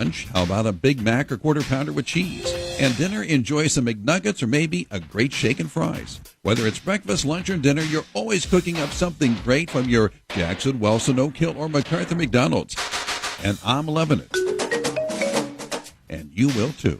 Lunch, how about a Big Mac or Quarter Pounder with cheese? And dinner, enjoy some McNuggets or maybe a great shake and fries. Whether it's breakfast, lunch, or dinner, you're always cooking up something great from your Jackson, Wellston, Oak Hill, or MacArthur McDonald's. And I'm loving it. And you will too.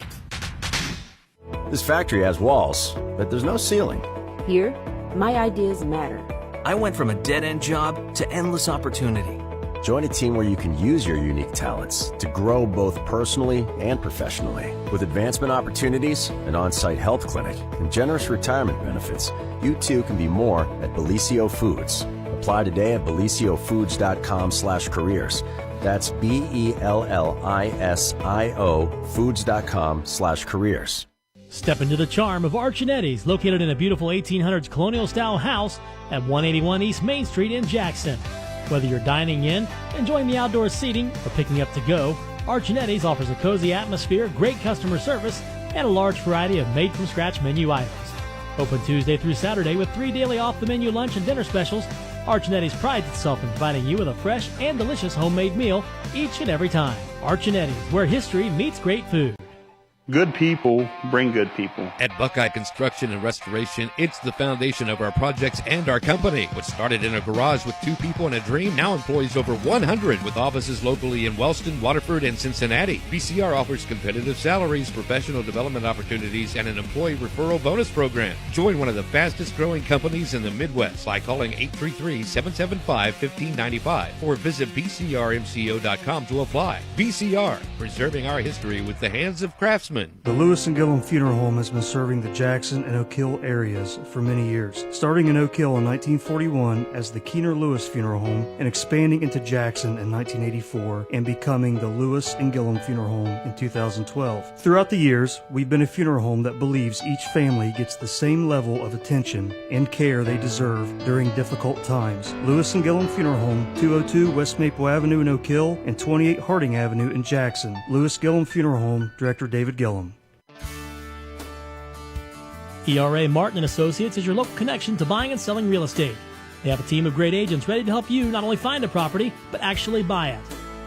This factory has walls, but there's no ceiling. Here, my ideas matter. I went from a dead-end job to endless opportunity. Join a team where you can use your unique talents to grow both personally and professionally. With advancement opportunities, an on-site health clinic, and generous retirement benefits, you too can be more at Bellisio Foods. Apply today at BellisioFoods.com/careers. That's BELLISIO Foods.com/careers. Step into the charm of Archinetti's, located in a beautiful 1800s colonial-style house at 181 East Main Street in Jackson. Whether you're dining in, enjoying the outdoor seating, or picking up to go, Archinetti's offers a cozy atmosphere, great customer service, and a large variety of made-from-scratch menu items. Open Tuesday through Saturday with 3 daily off-the-menu lunch and dinner specials, Archinetti's prides itself in providing you with a fresh and delicious homemade meal each and every time. Archinetti's, where history meets great food. Good people bring good people. At Buckeye Construction and Restoration, it's the foundation of our projects and our company. What started in a garage with 2 people and a dream now employs over 100 with offices locally in Wellston, Waterford, and Cincinnati. BCR offers competitive salaries, professional development opportunities, and an employee referral bonus program. Join one of the fastest growing companies in the Midwest by calling 833-775-1595 or visit bcrmco.com to apply. BCR, preserving our history with the hands of craftsmen. The Lewis and Gillum Funeral Home has been serving the Jackson and Oak Hill areas for many years, starting in Oak Hill in 1941 as the Keener Lewis Funeral Home and expanding into Jackson in 1984 and becoming the Lewis and Gillum Funeral Home in 2012. Throughout the years, we've been a funeral home that believes each family gets the same level of attention and care they deserve during difficult times. Lewis and Gillum Funeral Home, 202 West Maple Avenue in Oak Hill and 28 Harding Avenue in Jackson. Lewis Gillum Funeral Home, Director David Gillum. ERA Martin & Associates is your local connection to buying and selling real estate. They have a team of great agents ready to help you not only find a property, but actually buy it.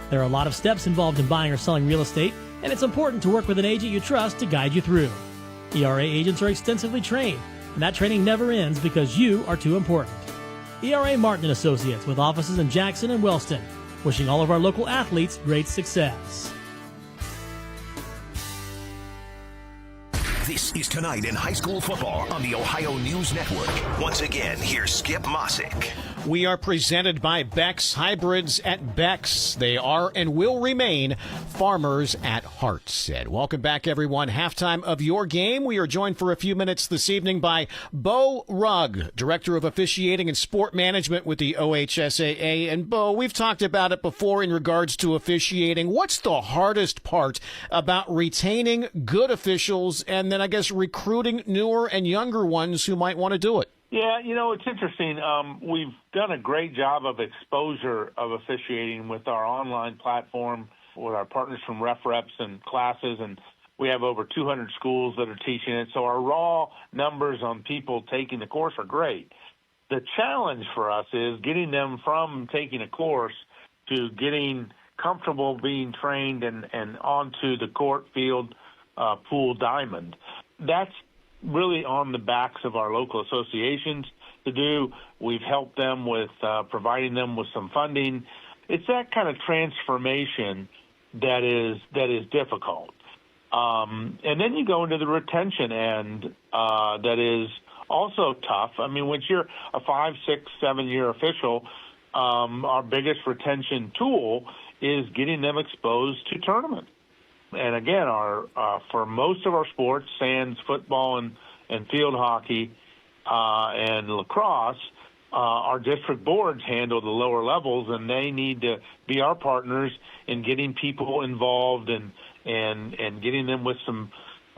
There are a lot of steps involved in buying or selling real estate, and it's important to work with an agent you trust to guide you through. ERA agents are extensively trained, and that training never ends because you are too important. ERA Martin & Associates, with offices in Jackson and Wellston, wishing all of our local athletes great success. This is Tonight in High School Football on the Ohio News Network. Once again, here's Skip Mossick. We are presented by Beck's Hybrids at Beck's. They are and will remain farmers at heart, said. Welcome back, everyone. Halftime of your game. We are joined for a few minutes this evening by Bo Rugg, Director of Officiating and Sport Management with the OHSAA. And Bo, we've talked about it before in regards to officiating. What's the hardest part about retaining good officials and then I guess recruiting newer and younger ones who might want to do it? Yeah, it's interesting. We've done a great job of exposure of officiating with our online platform, with our partners from Ref Reps and classes, and we have over 200 schools that are teaching it. So our raw numbers on people taking the course are great. The challenge for us is getting them from taking a course to getting comfortable being trained and onto the court, field, pool, diamond. That's really on the backs of our local associations to do. We've helped them with providing them with some funding. It's that kind of transformation that is difficult. And then you go into the retention end that is also tough. I mean, when you're a 5, 6, 7-year official, our biggest retention tool is getting them exposed to tournaments. And again, for most of our sports, sans football and field hockey and lacrosse, our district boards handle the lower levels, and they need to be our partners in getting people involved and getting them with some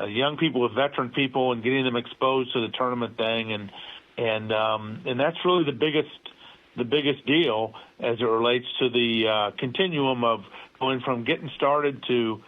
young people, with veteran people, and getting them exposed to the tournament thing. And that's really the biggest deal as it relates to the continuum of going from getting started to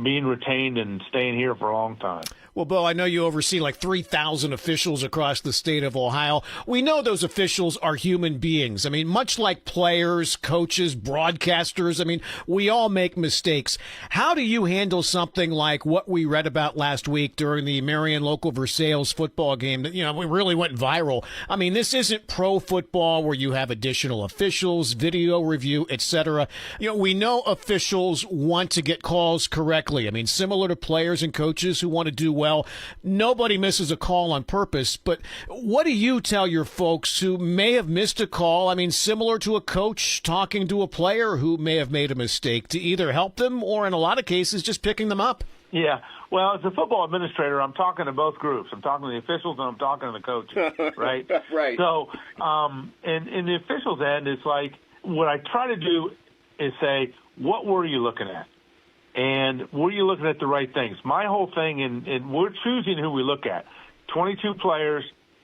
being retained and staying here for a long time. Well, Bo, I know you oversee like 3,000 officials across the state of Ohio. We know those officials are human beings. I mean, much like players, coaches, broadcasters, I mean, we all make mistakes. How do you handle something like what we read about last week during the Marion local Versailles football game that, we really went viral? I mean, this isn't pro football where you have additional officials, video review, etc. We know officials want to get calls correctly. I mean, similar to players and coaches who want to do well, nobody misses a call on purpose. But what do you tell your folks who may have missed a call? I mean, similar to a coach talking to a player who may have made a mistake, to either help them or in a lot of cases just picking them up? Yeah. Well, as a football administrator, I'm talking to both groups. I'm talking to the officials and I'm talking to the coaches, right? Right. So, in the officials' end, it's like what I try to do is say, what were you looking at? And were you looking at the right things? My whole thing, and we're choosing who we look at. 22 players,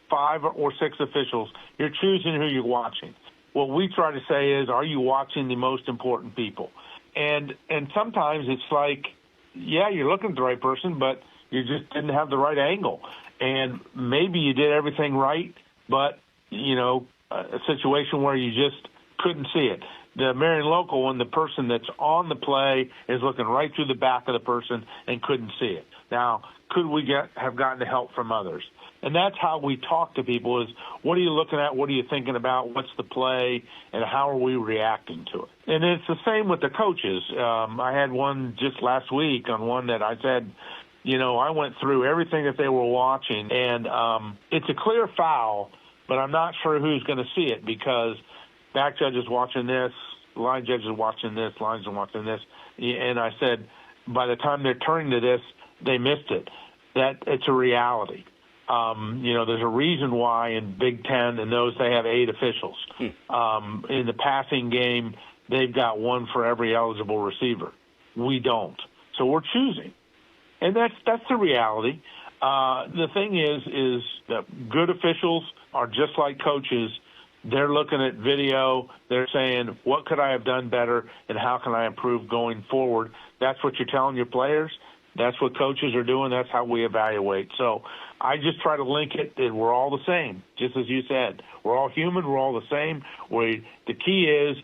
5 or 6 officials. You're choosing who you're watching. What we try to say is, are you watching the most important people? And sometimes it's like, yeah, you're looking at the right person, but you just didn't have the right angle. And maybe you did everything right, but, a situation where you just couldn't see it. The Marion local one, the person that's on the play is looking right through the back of the person and couldn't see it. Now, could we have gotten the help from others? And that's how we talk to people is, what are you looking at? What are you thinking about? What's the play? And how are we reacting to it? And it's the same with the coaches. I had one just last week on one that I said, I went through everything that they were watching, and it's a clear foul, but I'm not sure who's going to see it because back judge is watching this, line judge is watching this, lines are watching this. And I said, by the time they're turning to this, they missed it. That it's a reality. There's a reason why in Big Ten and those they have 8 officials. In the passing game, they've got 1 for every eligible receiver. We don't. So we're choosing. And that's the reality. The thing is that good officials are just like coaches. They're looking at video. They're saying, what could I have done better and how can I improve going forward? That's what you're telling your players. That's what coaches are doing. That's how we evaluate. So I just try to link it that we're all the same, just as you said. We're all human. We're all the same. The key is,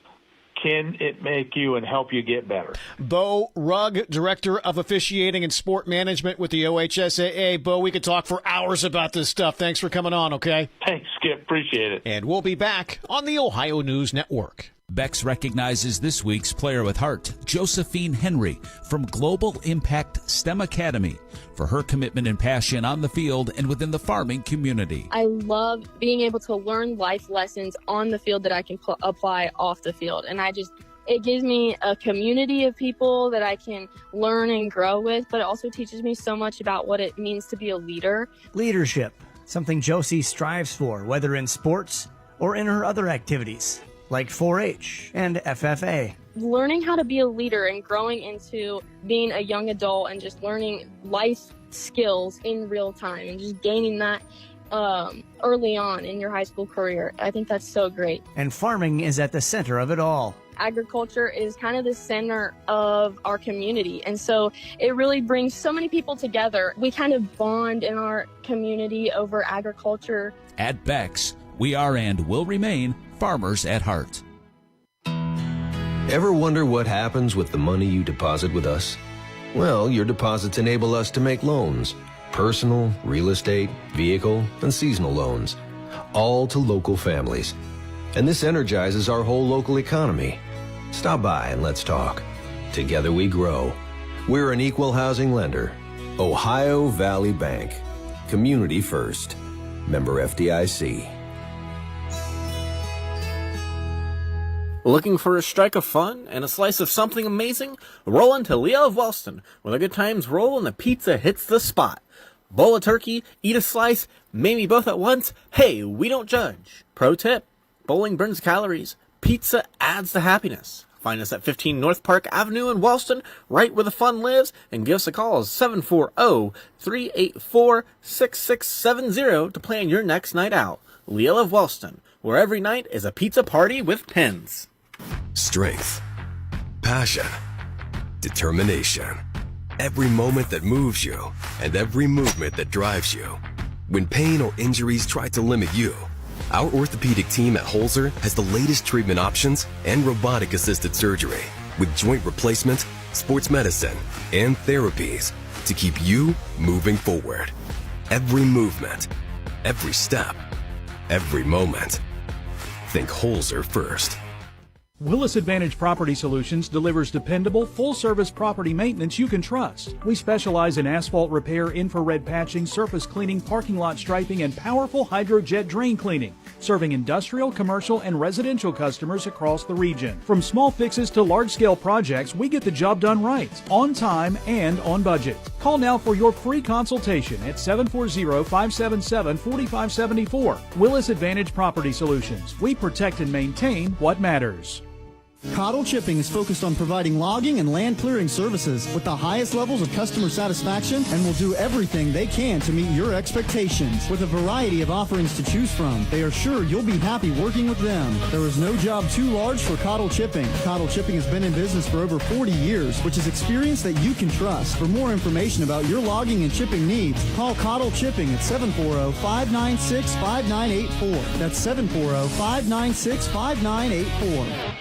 can it make you and help you get better? Bo Rugg, Director of Officiating and Sport Management with the OHSAA. Bo, we could talk for hours about this stuff. Thanks for coming on, okay? Thanks, Skip. Appreciate it. And we'll be back on the Ohio News Network. Bex recognizes this week's Player with Heart, Josephine Henry from Global Impact STEM Academy, for her commitment and passion on the field and within the farming community. I love being able to learn life lessons on the field that I can apply off the field. And it gives me a community of people that I can learn and grow with, but it also teaches me so much about what it means to be a leader. Leadership, something Josie strives for, whether in sports or in her other activities, like 4-H and FFA. Learning how to be a leader and growing into being a young adult and just learning life skills in real time and just gaining that early on in your high school career. I think that's so great. And farming is at the center of it all. Agriculture is kind of the center of our community, and so it really brings so many people together. We kind of bond in our community over agriculture. At Bex, we are and will remain farmers at heart. Ever wonder what happens with the money you deposit with us? Well, your deposits enable us to make loans, personal, real estate, vehicle, and seasonal loans, all to local families. And this energizes our whole local economy. Stop by and let's talk. Together we grow. We're an equal housing lender. Ohio Valley Bank. Community first. Member FDIC. Looking for a strike of fun and a slice of something amazing? Roll into Leo of Wellston, where the good times roll and the pizza hits the spot. Bowl a turkey, eat a slice, maybe both at once. Hey, we don't judge. Pro tip, bowling burns calories. Pizza adds to happiness. Find us at 15 North Park Avenue in Wellston, right where the fun lives, and give us a call at 740-384-6670 to plan your next night out. Leo of Wellston, where every night is a pizza party with pins. Strength, passion, determination. Every moment that moves you and every movement that drives you. When pain or injuries try to limit you, our orthopedic team at Holzer has the latest treatment options and robotic-assisted surgery with joint replacement, sports medicine, and therapies to keep you moving forward. Every movement, every step, every moment. Think Holzer first. Willis Advantage Property Solutions delivers dependable, full-service property maintenance you can trust. We specialize in asphalt repair, infrared patching, surface cleaning, parking lot striping, and powerful hydrojet drain cleaning, serving industrial, commercial, and residential customers across the region. From small fixes to large-scale projects, we get the job done right, on time, and on budget. Call now for your free consultation at 740-577-4574. Willis Advantage Property Solutions. We protect and maintain what matters. Cottle Chipping is focused on providing logging and land clearing services with the highest levels of customer satisfaction and will do everything they can to meet your expectations. With a variety of offerings to choose from, they are sure you'll be happy working with them. There is no job too large for Cottle Chipping. Cottle Chipping has been in business for over 40 years, which is experience that you can trust. For more information about your logging and chipping needs, call Cottle Chipping at 740-596-5984. That's 740-596-5984.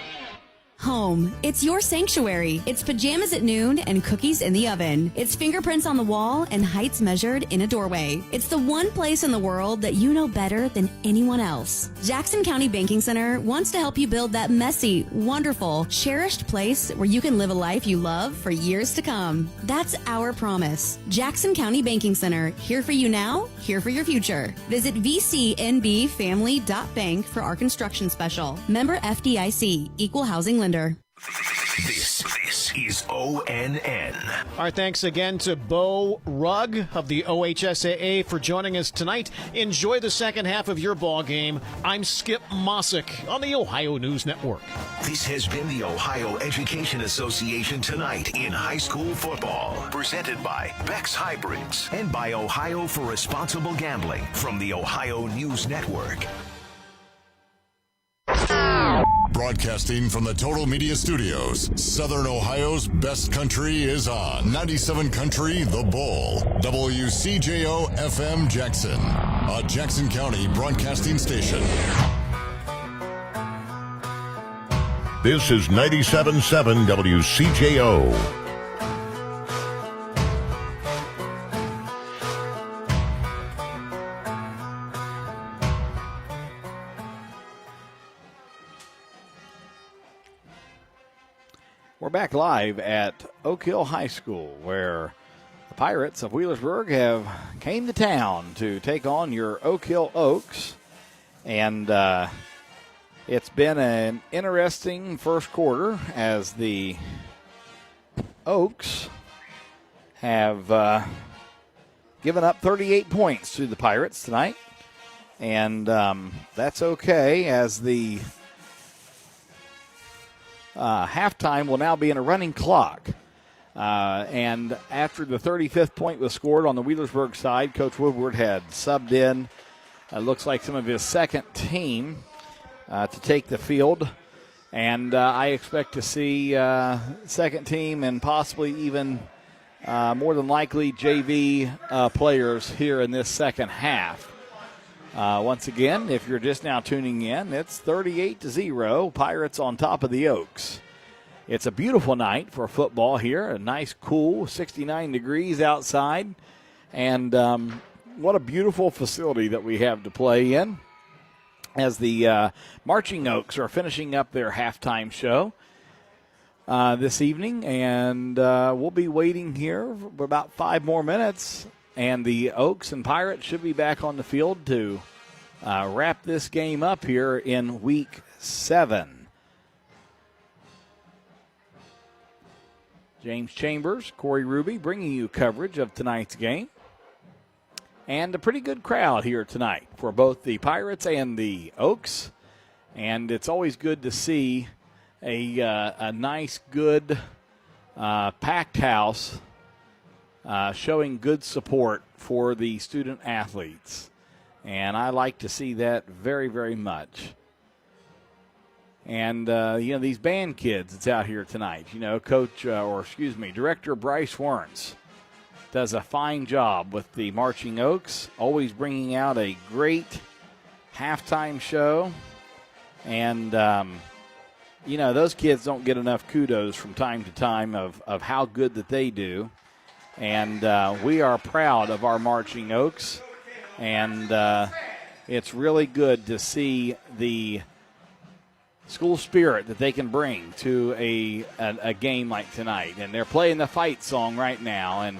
Home. It's your sanctuary. It's pajamas at noon and cookies in the oven. It's fingerprints on the wall and heights measured in a doorway. It's the one place in the world that you know better than anyone else. Jackson County Banking Center wants to help you build that messy, wonderful, cherished place where you can live a life you love for years to come. That's our promise. Jackson County Banking Center. Here for you now, here for your future. Visit vcnbfamily.bank for our construction special. Member FDIC. Equal housing lender. This is ONN. Our thanks again to Bo Rugg of the OHSAA for joining us tonight. Enjoy the second half of your ball game. I'm Skip Mossick on the Ohio News Network. This has been the Ohio Education Association Tonight in High School Football. Presented by Beck's Hybrids and by Ohio for Responsible Gambling from the Ohio News Network. Broadcasting from the Total Media Studios, Southern Ohio's best country is on 97 Country The Bull, WCJO FM Jackson, a Jackson County broadcasting station. This is 97.7 WCJO. We're back live at Oak Hill High School, where the Pirates of Wheelersburg have came to town to take on your Oak Hill Oaks. And it's been an interesting first quarter as the Oaks have given up 38 points to the Pirates tonight. And that's okay, as the halftime will now be in a running clock. And after the 35th point was scored on the Wheelersburg side, Coach Woodward had subbed in, looks like some of his second team to take the field. And I expect to see second team and possibly even more than likely JV players here in this second half. Once again, if you're just now tuning in, it's 38-0, Pirates on top of the Oaks. It's a beautiful night for football here, a nice cool 69 degrees outside, and what a beautiful facility that we have to play in as the Marching Oaks are finishing up their halftime show this evening, and we'll be waiting here for about 5 more minutes. And the Oaks and Pirates should be back on the field to wrap this game up here in Week 7. James Chambers, Corey Ruby bringing you coverage of tonight's game. And a pretty good crowd here tonight for both the Pirates and the Oaks. And it's always good to see a nice, good, packed house showing good support for the student athletes. And I like to see that very, very much. And, these band kids that's out here tonight, Director Bryce Werns does a fine job with the Marching Oaks, always bringing out a great halftime show. And, those kids don't get enough kudos from time to time of how good that they do. And we are proud of our Marching Oaks. And it's really good to see the school spirit that they can bring to a game like tonight. And they're playing the fight song right now. And,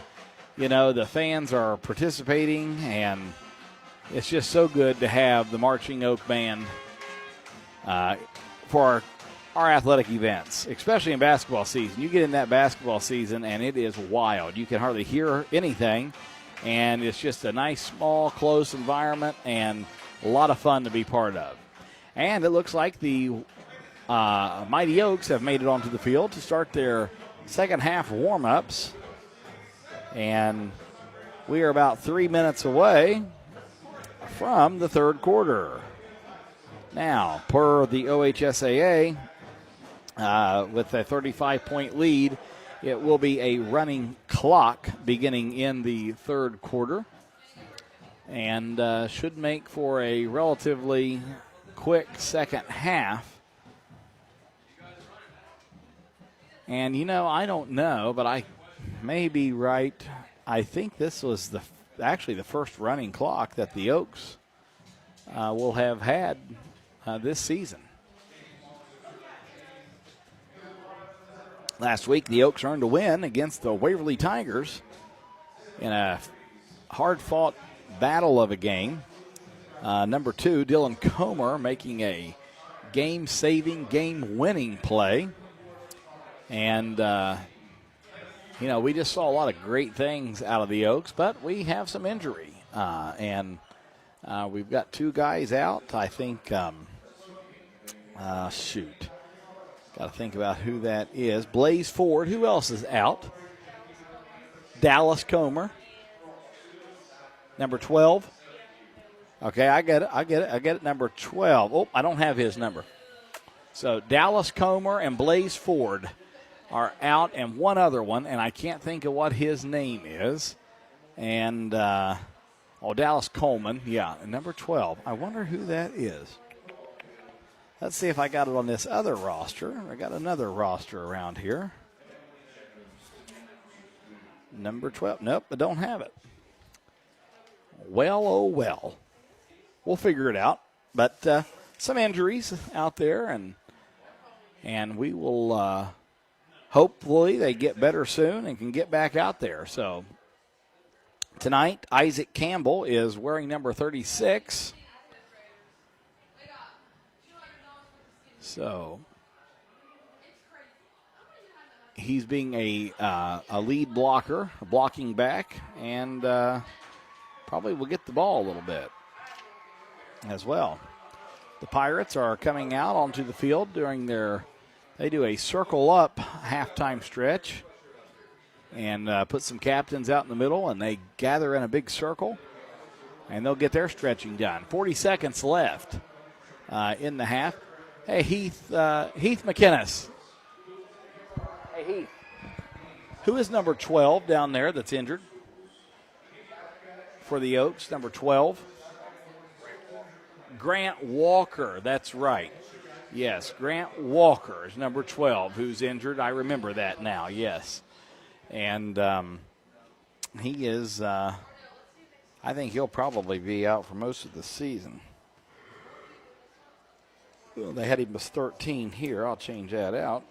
the fans are participating. And it's just so good to have the Marching Oak Band for our athletic events, especially in basketball season. You get in that basketball season, and it is wild. You can hardly hear anything, and it's just a nice, small, close environment and a lot of fun to be part of. And it looks like the Mighty Oaks have made it onto the field to start their second half warm-ups. And we are about 3 minutes away from the third quarter. Now, per the OHSAA, with a 35-point lead, it will be a running clock beginning in the third quarter, and should make for a relatively quick second half. And, I don't know, but I may be right. I think this was actually the first running clock that the Oaks will have had this season. Last week, the Oaks earned a win against the Waverly Tigers in a hard-fought battle of a game. Number 2, Dylan Comer, making a game-saving, game-winning play. And, we just saw a lot of great things out of the Oaks, but we have some injury. And we've got 2 guys out. I think, got to think about who that is. Blaze Ford. Who else is out? Dallas Comer. Number 12. Okay, I get it. Number 12. Oh, I don't have his number. So Dallas Comer and Blaze Ford are out, and one other one, and I can't think of what his name is. And, Dallas Coleman. Yeah, and number 12. I wonder who that is. Let's see if I got it on this other roster. I got another roster around here. Number 12. Nope, I don't have it. Well, oh well. We'll figure it out. But some injuries out there, and we will hopefully they get better soon and can get back out there. So tonight, Isaac Campbell is wearing number 36. So he's being a lead blocker, a blocking back, and probably will get the ball a little bit as well. The Pirates are coming out onto the field they do a circle up halftime stretch and put some captains out in the middle, and they gather in a big circle, and they'll get their stretching done. 40 seconds left in the half. Hey, Heath McInnes. Hey, Heath. Who is number 12 down there that's injured for the Oaks? Number 12. Grant Walker. That's right. Yes, Grant Walker is number 12 who's injured. I remember that now, yes. And he is, I think he'll probably be out for most of the season. Well, they had him as 13 here. I'll change that out.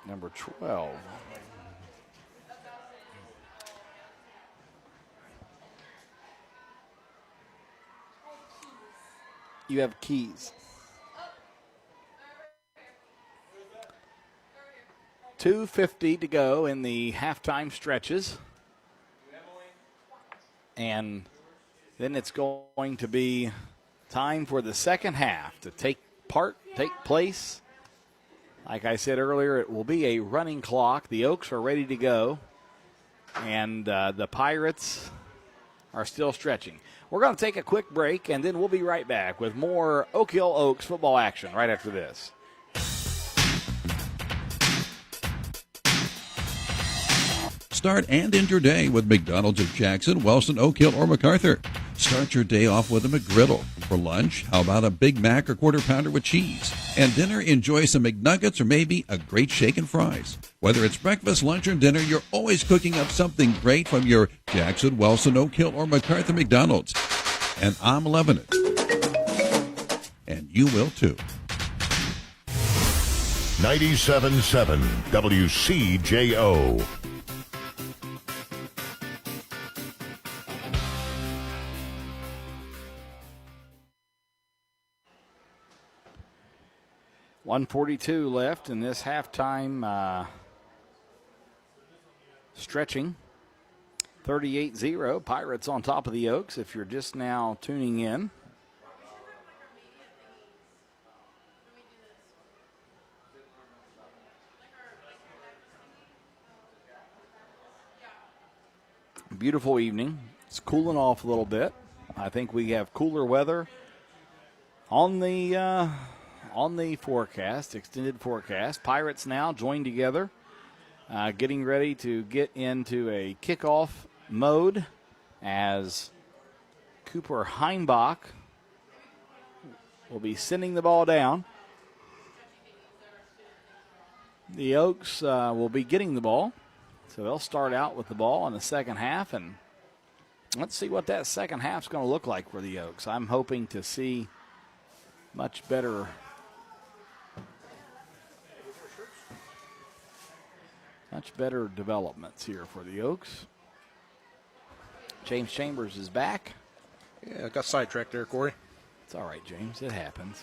Number 12. You have keys. 2:50 to go in the halftime stretches. And then it's going to be time for the second half to take place. Like I said earlier, it will be a running clock. The Oaks are ready to go, and the Pirates are still stretching. We're going to take a quick break, and then we'll be right back with more Oak Hill Oaks football action right after this. start and end your day with McDonald's of Jackson, Wellston, Oak Hill, or MacArthur. Start your day off with a McGriddle. For lunch, how about a Big Mac or Quarter Pounder with cheese? And dinner, enjoy some McNuggets or maybe a great shake and fries. Whether it's breakfast, lunch, or dinner, you're always cooking up something great from your Jackson, Wellston, Oak Hill, or MacArthur McDonald's. And I'm loving it. And you will too. 97.7 WCJO. .142 left in this halftime stretching. 38-0. Pirates on top of the Oaks if you're just now tuning in. Beautiful evening. It's cooling off a little bit. I think we have cooler weather on the forecast, extended forecast. Pirates now joined together, getting ready to get into a kickoff mode as Cooper Heimbach will be sending the ball down. The Oaks will be getting the ball. So they'll start out with the ball in the second half, and let's see what that second half's going to look like for the Oaks. I'm hoping to see much better developments here for the Oaks. James Chambers is back. Yeah, I got sidetracked there, Corey. It's all right, James. It happens.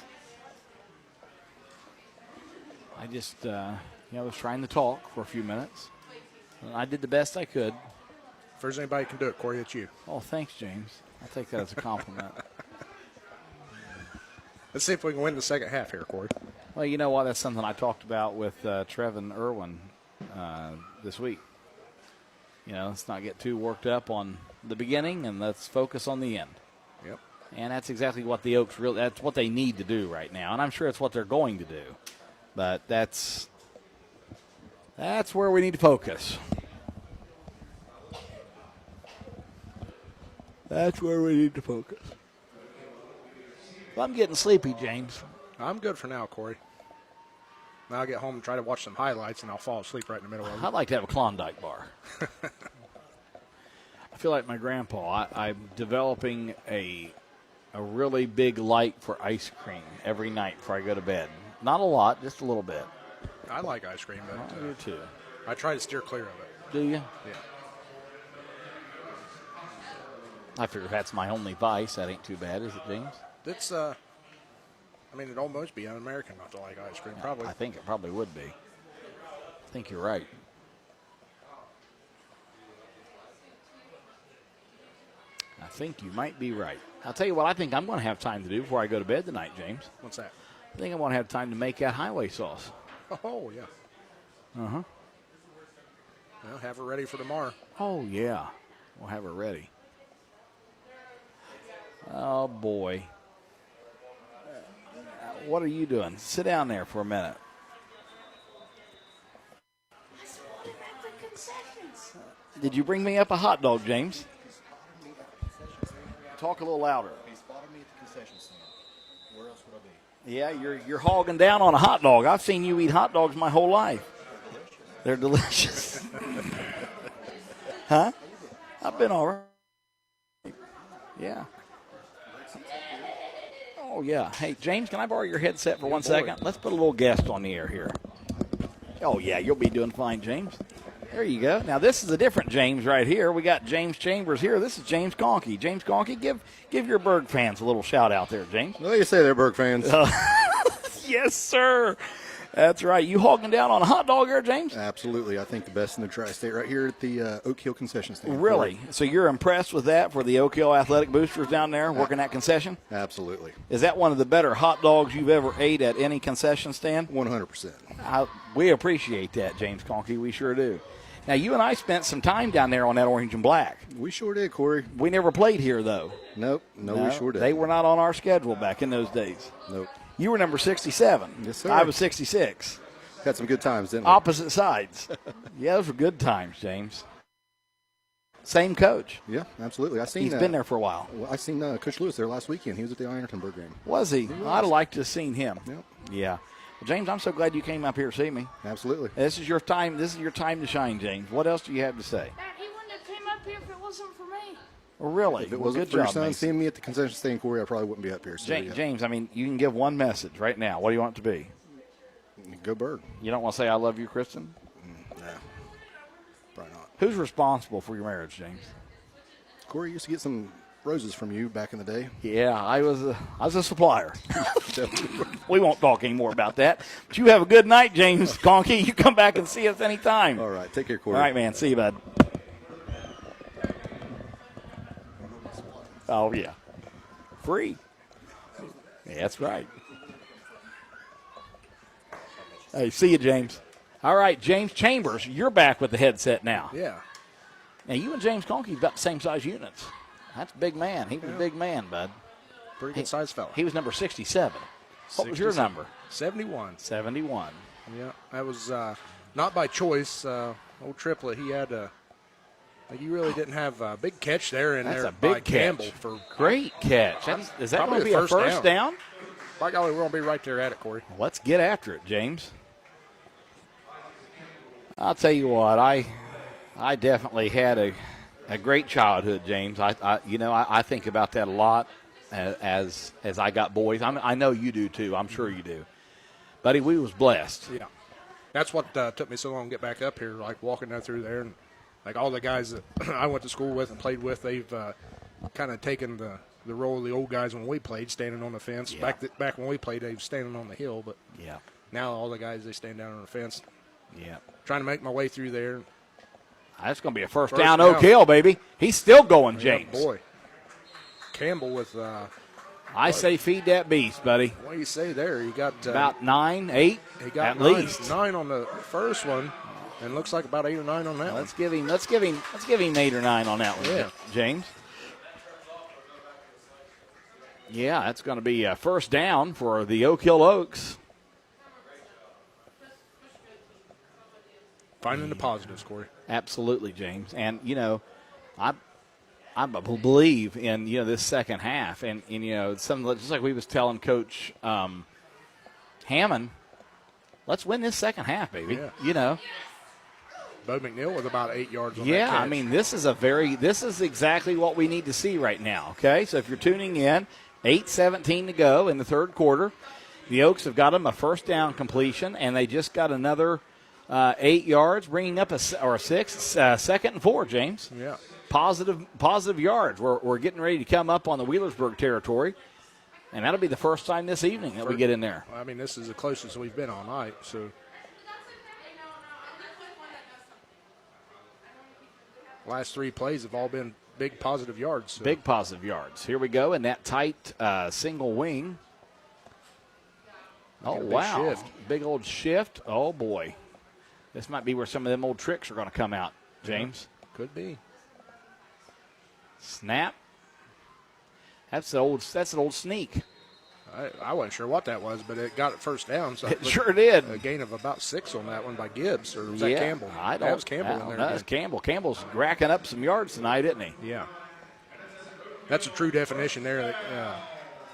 I just, was trying to talk for a few minutes. I did the best I could. If there's anybody who can do it, Corey, it's you. Oh, thanks, James. I'll take that as a compliment. Let's see if we can win the second half here, Corey. Well, you know what? That's something I talked about with Trevin Irwin this week. You know, let's not get too worked up on the beginning, and let's focus on the end. Yep. And that's exactly what the Oaks that's what they need to do right now. And I'm sure it's what they're going to do. But that's where we need to focus. That's where we need to focus. Well, I'm getting sleepy, James. I'm good for now, Corey. Now I'll get home and try to watch some highlights, and I'll fall asleep right in the middle of it. I'd like to have a Klondike bar. I feel like my grandpa. I'm developing a really big like for ice cream every night before I go to bed. Not a lot, just a little bit. I like ice cream, but I do too. I try to steer clear of it. Do you? Yeah. I figure if that's my only vice, that ain't too bad, is it, James? It's, it'd almost be un-American not to like ice cream, probably. I think it probably would be. I think you're right. I think you might be right. I'll tell you what I think I'm going to have time to do before I go to bed tonight, James. What's that? I think I'm going to have time to make that highway sauce. Oh, yeah. Uh-huh. Well, have it ready for tomorrow. Oh, yeah. We'll have it ready. Oh, boy. What are you doing? Sit down there for a minute. Did you bring me up a hot dog, James? Talk a little louder. He spotted me at the concession stand. Where else would I be? Yeah, you're hogging down on a hot dog. I've seen you eat hot dogs my whole life. They're delicious. Huh? I've been all right. Yeah. Oh, yeah. Hey, James, can I borrow your headset for 1 second? Let's put a little guest on the air here. Oh, yeah, you'll be doing fine, James. There you go. Now, this is a different James right here. We got James Chambers here. This is James Conkey. James Conkey, give your Berg fans a little shout out there, James. Well, you say they're Berg fans. Yes, sir. That's right. You hogging down on a hot dog here, James? Absolutely. I think the best in the tri-state right here at the Oak Hill concession stand. Really? So you're impressed with that for the Oak Hill Athletic Boosters down there working that concession? Absolutely. Is that one of the better hot dogs you've ever ate at any concession stand? 100%. We appreciate that, James Conkey. We sure do. Now, you and I spent some time down there on that orange and black. We sure did, Corey. We never played here, though. Nope. No, we sure did. They were not on our schedule back in those days. Nope. You were number 67. Yes, sir. I was 66. Had some good times, didn't we? Opposite sides. Yeah, those were good times, James. Same coach. Yeah, absolutely. He's been there for a while. Well, I seen Coach Lewis there last weekend. He was at the Irontonburg game. Was he? I'd have liked to have seen him. Yep. Yeah. Well, James, I'm so glad you came up here to see me. Absolutely. This is your time. This is your time to shine, James. What else do you have to say? Dad, he wouldn't have came up here if it wasn't for me. Oh, really? If it Well, wasn't good for your job, son Mason. seeing me at the concession stand, Corey, I probably wouldn't be up here. So, yeah. James, I mean, you can give one message right now. What do you want it to be? Go Bird. You don't want to say I love you, Kristen? Nah, probably not. Who's responsible for your marriage, James? Corey used to get some roses from you back in the day. Yeah, I was a supplier. We won't talk anymore about that. But you have a good night, James Conkey. You come back and see us anytime. All right, take care, Corey. All right, man. See you, bud. Oh, yeah. Free. Yeah, that's right. Hey, see you, James. All right, James Chambers, you're back with the headset now. Yeah. Now, you and James Conkey about the same size units. That's a big man. He was a big man, bud. Pretty good size fella. He was number 67. What was your number? 71. 71. Yeah, that was not by choice. Old Triplet, he had you really didn't have a big catch there. And That's there a big by catch. Campbell for Great catch. Is that going to be a first down? By golly, we're going to be right there at it, Corey. Let's get after it, James. I'll tell you what, I definitely had a great childhood, James. I think about that a lot as I got boys. I know you do too. I'm sure you do. Buddy, we was blessed. Yeah. That's what took me so long to get back up here, like walking down through there. And like all the guys that I went to school with and played with, they've kind of taken the role of the old guys when we played, standing on the fence. Yeah. Back when we played, they were standing on the hill. But yeah, now all the guys, they stand down on the fence. Yeah. Trying to make my way through there. That's going to be a first down, Oak Hill, baby. He's still going, James. Yeah, boy. Campbell with I say feed that beast, buddy. What do you say there? You got about 9, 8 he got at nine, least. 9 on the first one, and looks like about 8 or 9 on that one. Let's give him 8 or 9 on that one, Yeah. James. Yeah, that's going to be a first down for the Oak Hill Oaks. Finding the positives, Corey. Absolutely, James. And, I believe in, this second half. And something just like we was telling Coach Hammond, let's win this second half, baby. Yeah. Bo McNeil with about 8 yards on that Yeah, catch. I mean, this is exactly what we need to see right now, okay? So if you're tuning in, 8:17 to go in the third quarter. The Oaks have got them a first down completion, and they just got another 8 yards, bringing up a 6, second and 4, James. Yeah. Positive yards. We're getting ready to come up on the Wheelersburg territory, and that'll be the first time this evening that we get in there. I mean, this is the closest we've been all night, so. Last 3 plays have all been big positive yards. So. Big positive yards. Here we go in that tight single wing. Oh, wow. Big old shift. Oh, boy. This might be where some of them old tricks are going to come out, James. Yeah, could be. Snap. That's an old sneak. I wasn't sure what that was, but it got it first down. So it sure did. A gain of about 6 on that one by Gibbs, or was that Campbell? That was Campbell in there. That's Campbell. Campbell's racking up some yards tonight, isn't he? Yeah. That's a true definition there. That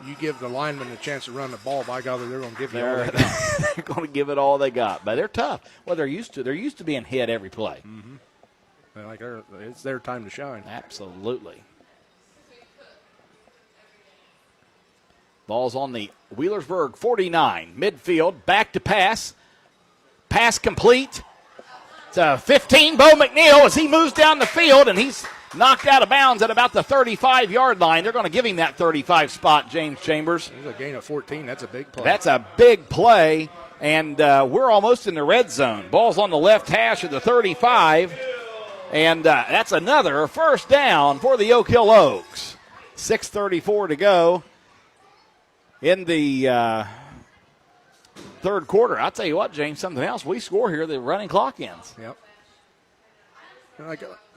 you give the lineman a chance to run the ball, by golly, they're going to give you all they got. They're going to give it all they got, but they're tough. Well, they're used to being hit every play. Mm-hmm. It's their time to shine. Absolutely. Ball's on the Wheelersburg 49. Midfield, back to pass. Pass complete. It's 15, Bo McNeil, as he moves down the field, and he's knocked out of bounds at about the 35-yard line. They're going to give him that 35 spot, James Chambers. There's a gain of 14. That's a big play. That's a big play, and we're almost in the red zone. Ball's on the left hash of the 35, and that's another first down for the Oak Hill Oaks. 6:34 to go in the third quarter. I'll tell you what, James, something else. We score here, the running clock ends. Yep.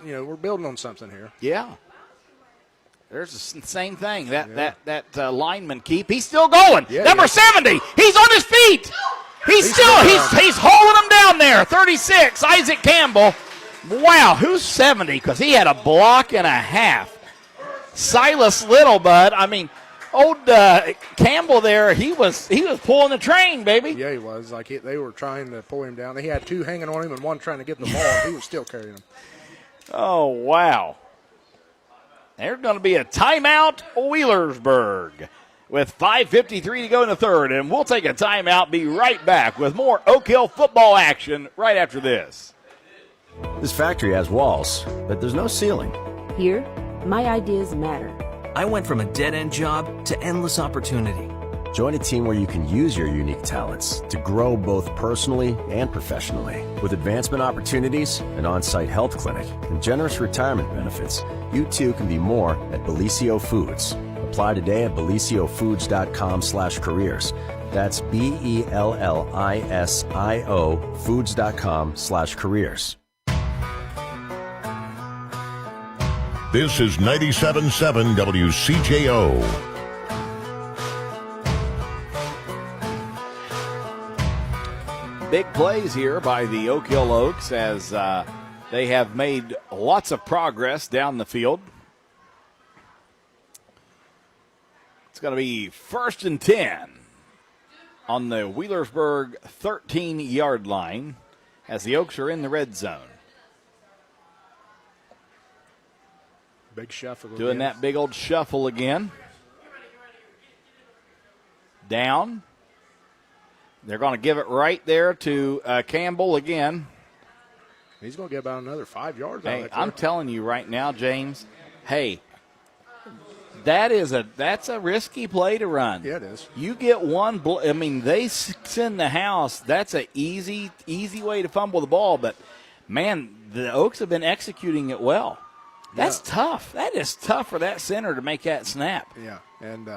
We're building on something here. Yeah. There's the same thing. That lineman keep. He's still going. Yeah, Number 70. He's on his feet. He's holding him down there. 36, Isaac Campbell. Wow, who's 70? Because he had a block and a half. Silas Littlebud, I mean, old Campbell there, he was pulling the train, baby. Yeah, he was. Like they were trying to pull him down. They had two hanging on him and one trying to get the ball, and he was still carrying him. Oh, wow. There's going to be a timeout, Wheelersburg, with 5:53 to go in the third. And we'll take a timeout, be right back with more Oak Hill football action right after this. This factory has walls, but there's no ceiling. Here, my ideas matter. I went from a dead-end job to endless opportunity. Join a team where you can use your unique talents to grow both personally and professionally. With advancement opportunities, an on-site health clinic, and generous retirement benefits, you too can be more at Bellisio Foods. Apply today at BellisioFoods.com/careers. That's BELLISIO Foods.com/careers. This is 97.7 WCJO. Big plays here by the Oak Hill Oaks as they have made lots of progress down the field. It's going to be 1st and 10 on the Wheelersburg 13-yard line as the Oaks are in the red zone. Big shuffle. Doing that big old shuffle again. Down. They're going to give it right there to Campbell again. He's going to get about another 5 yards. Hey, I'm telling you right now, James, hey, that's a risky play to run. Yeah, it is. You get one, they send the house. That's an easy way to fumble the ball. But, man, the Oaks have been executing it well. That's tough. That is tough for that center to make that snap. Yeah, and,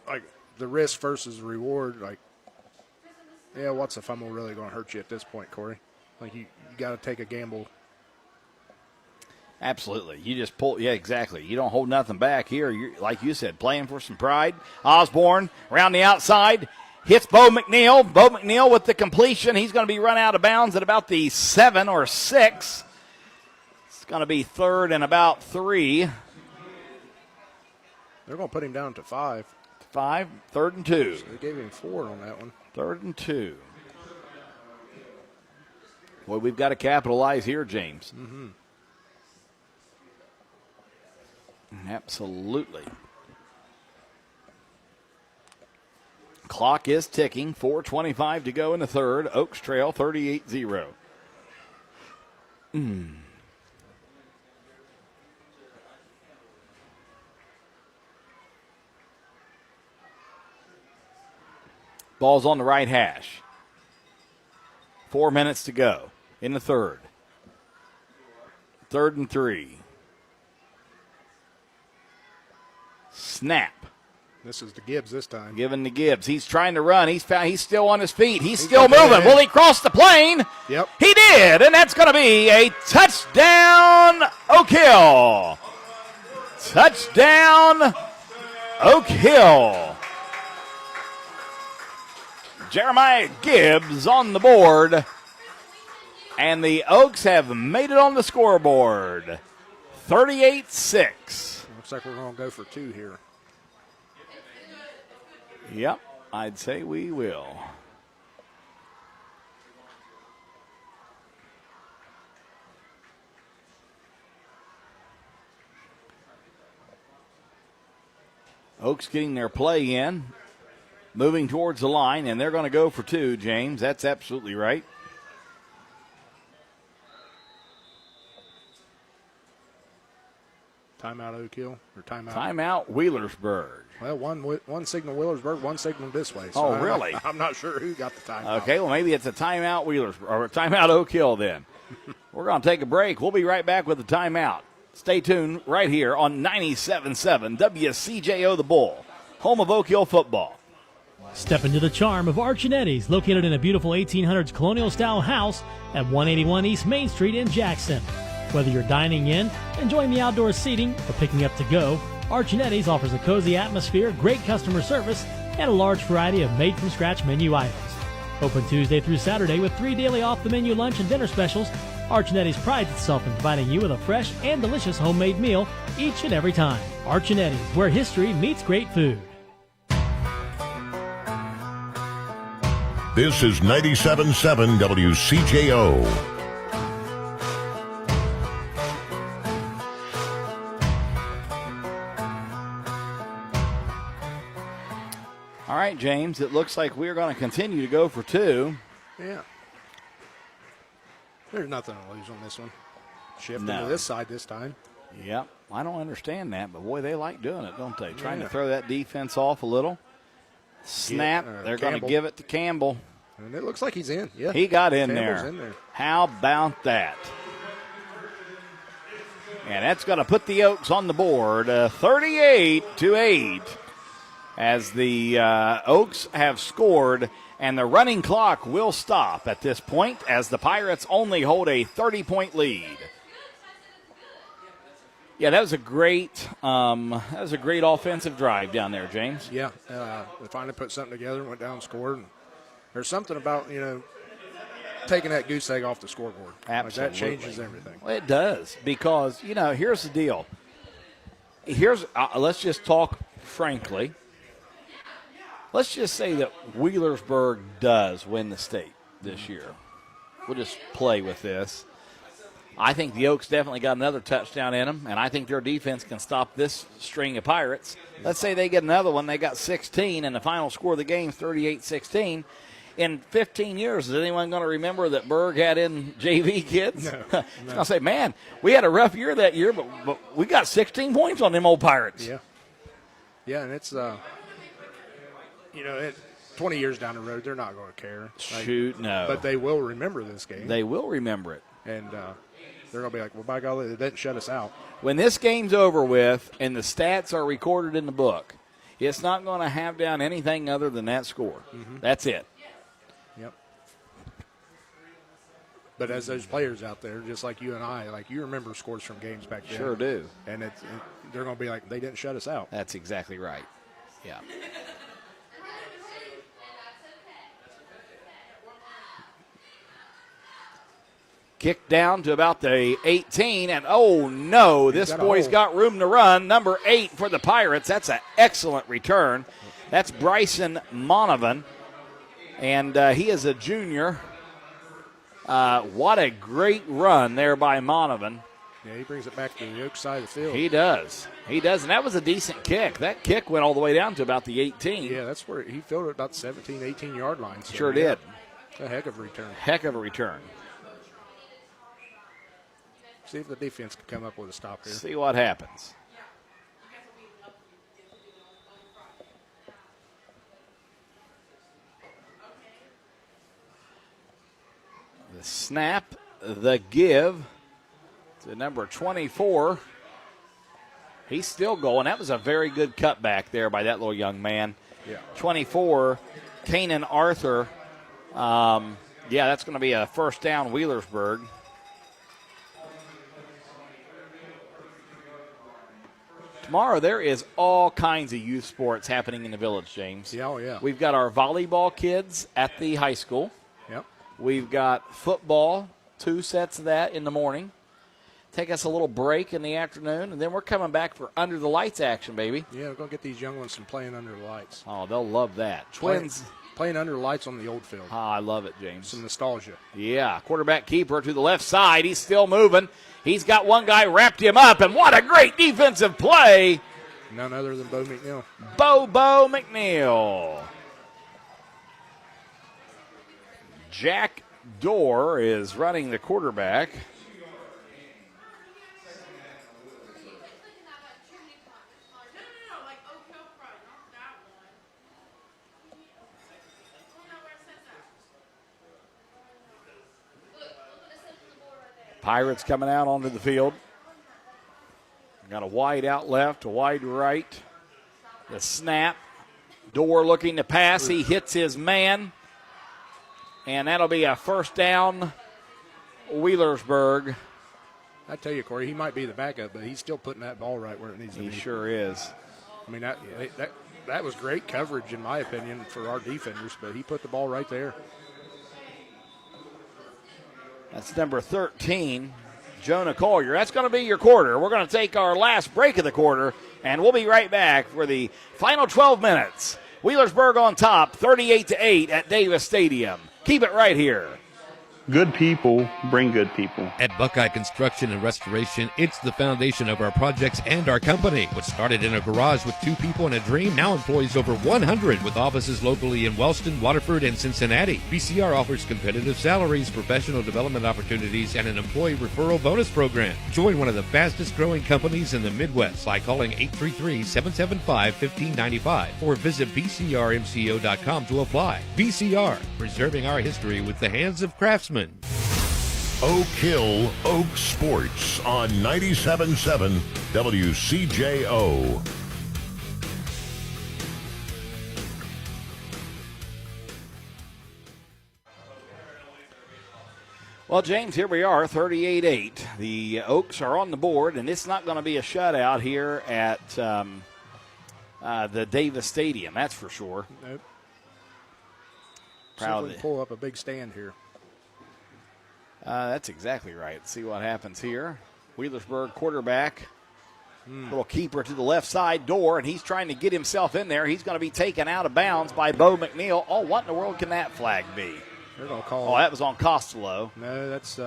like the risk versus the reward, like, yeah, what's the fumble really going to hurt you at this point, Corey? Like, you got to take a gamble. Absolutely. You just pull. Yeah, exactly. You don't hold nothing back here. You're, like you said, playing for some pride. Osborne around the outside. Hits Bo McNeil. Bo McNeil with the completion. He's going to be run out of bounds at about the 7 or 6. It's going to be 3rd and about 3. They're going to put him down to 5. 5, 3rd and 2. So they gave him 4 on that one. 3rd and 2. Boy, we've got to capitalize here, James. Mm-hmm. Absolutely. Clock is ticking. 4:25 to go in the third. Oaks trail 38-0. Ball's on the right hash. 4 minutes to go in the third. 3rd and 3. Snap. This is the Gibbs this time. Given to Gibbs. He's trying to run. He's still on his feet. He's still moving. Will he cross the plane? Yep. He did, and that's going to be a touchdown, Oak Hill. Touchdown, Oak Hill. Jeremiah Gibbs on the board, and the Oaks have made it on the scoreboard. 38-6. Looks like we're going to go for 2 here. Yep, I'd say we will. Oaks getting their play in, moving towards the line, and they're going to go for 2, James. That's absolutely right. Timeout Oak Hill or timeout? Timeout Wheelersburg. Well, one signal Wheelersburg, one signal this way. So really? I'm not sure who got the timeout. Okay, well, maybe it's a timeout Wheelersburg or a timeout Oak Hill then. We're going to take a break. We'll be right back with the timeout. Stay tuned right here on 97.7 WCJO The Bull, home of Oak Hill football. Step into the charm of Archinetti's, located in a beautiful 1800s colonial-style house at 181 East Main Street in Jackson. Whether you're dining in, enjoying the outdoor seating, or picking up to go, Archinetti's offers a cozy atmosphere, great customer service, and a large variety of made-from-scratch menu items. Open Tuesday through Saturday with 3 daily off-the-menu lunch and dinner specials Archinetti's prides itself in providing you with a fresh and delicious homemade meal each and every time. Archinetti's, where history meets great food. This is 97.7 WCJO. All right, James, it looks like we're going to continue to go for two. Yeah. There's nothing to lose on this one. Shifting No. to this side this time. Yep, I don't understand that, but boy, they like doing it, don't they? Trying to throw that defense off a little. Snap, they're going to give it to Campbell. And it looks like he's in. Yeah, He got in Campbell's there. in there. How about that? And that's going to put the Oaks on the board, 38-8, as the Oaks have scored, and the running clock will stop at this point as the Pirates only hold a 30-point lead. Yeah, that was a great offensive drive down there, James. Yeah, they finally put something together and went down and scored. And there's something about, taking that goose egg off the scoreboard. Absolutely. Like that changes everything. Well, it does, because, here's the deal. Let's just talk frankly. Let's just say that Wheelersburg does win the state this year. We'll just play with this. I think the Oaks definitely got another touchdown in them, and I think their defense can stop this string of Pirates. Let's say they get another one. They got 16, and the final score of the game is 38-16. In 15 years, is anyone going to remember that Berg had in JV kids? No. I'll say, man, we had a rough year that year, but we got 16 points on them old Pirates. Yeah. Yeah, and it's, 20 years down the road, they're not going to care. Shoot, no. But they will remember this game. They will remember it. And they're going to be like, well, by golly, they didn't shut us out. When this game's over with and the stats are recorded in the book, it's not going to have down anything other than that score. Mm-hmm. That's it. Yep. But as those players out there, just like you and I, you remember scores from games back then. Sure do. And they're going to be like, they didn't shut us out. That's exactly right. Yeah. Kick down to about the 18, and oh no, this boy's got room to run. Number 8 for the Pirates. That's an excellent return. That's Bryson Monovan, and he is a junior. What a great run there by Monovan. Yeah, he brings it back to the Oak side of the field. He does. He does, and that was a decent kick. That kick went all the way down to about the 18. Yeah, that's where he filled it about the 17, 18-yard line. So sure did. A heck of a return. Heck of a return. See if the defense can come up with a stop here. See what happens. The snap, the give to number 24. He's still going. That was a very good cutback there by that little young man. Yeah. 24, Kanan Arthur. Yeah, that's going to be a first down, Wheelersburg. Tomorrow there is all kinds of youth sports happening in the village, James. Yeah, oh yeah. We've got our volleyball kids at the high school. Yep. We've got football, 2 sets of that in the morning. Take us a little break in the afternoon, and then we're coming back for under the lights action, baby. Yeah, we're going to get these young ones some playing under the lights. Oh, they'll love that. Twins. Playing under the lights on the old field. I love it, James. Some nostalgia. Yeah, quarterback keeper to the left side. He's still moving. He's got one guy wrapped him up, and what a great defensive play. None other than Bo McNeil. Bo McNeil. Jack Dorr is running the quarterback. Pirates coming out onto the field. Got a wide out left, a wide right. The snap. Dorr looking to pass. He hits his man. And that'll be a first down, Wheelersburg. I tell you, Corey, he might be the backup, but he's still putting that ball right where it needs to be. He sure is. I mean, that was great coverage, in my opinion, for our defenders, but he put the ball right there. That's number 13, Jonah Collier. That's going to be your quarter. We're going to take our last break of the quarter, and we'll be right back for the final 12 minutes. Wheelersburg on top, 38-8 at Davis Stadium. Keep it right here. Good people bring good people. At Buckeye Construction and Restoration, it's the foundation of our projects and our company. What started in a garage with 2 people and a dream now employs over 100 with offices locally in Wellston, Waterford, and Cincinnati. BCR offers competitive salaries, professional development opportunities, and an employee referral bonus program. Join one of the fastest growing companies in the Midwest by calling 833-775-1595 or visit bcrmco.com to apply. BCR, preserving our history with the hands of craftsmen. Oak Hill Oak Sports on 97.7 WCJO. Well, James, here we are, 38-8. The Oaks are on the board, and it's not going to be a shutout here at the Davis Stadium, that's for sure. Nope. Proud See if we can pull up a big stand here. That's exactly right. Let's see what happens here. Wheelersburg quarterback, little keeper to the left side door, and he's trying to get himself in there. He's going to be taken out of bounds by Bo McNeil. Oh, what in the world can that flag be? They're going to call. Oh, that was on Costello. No, that's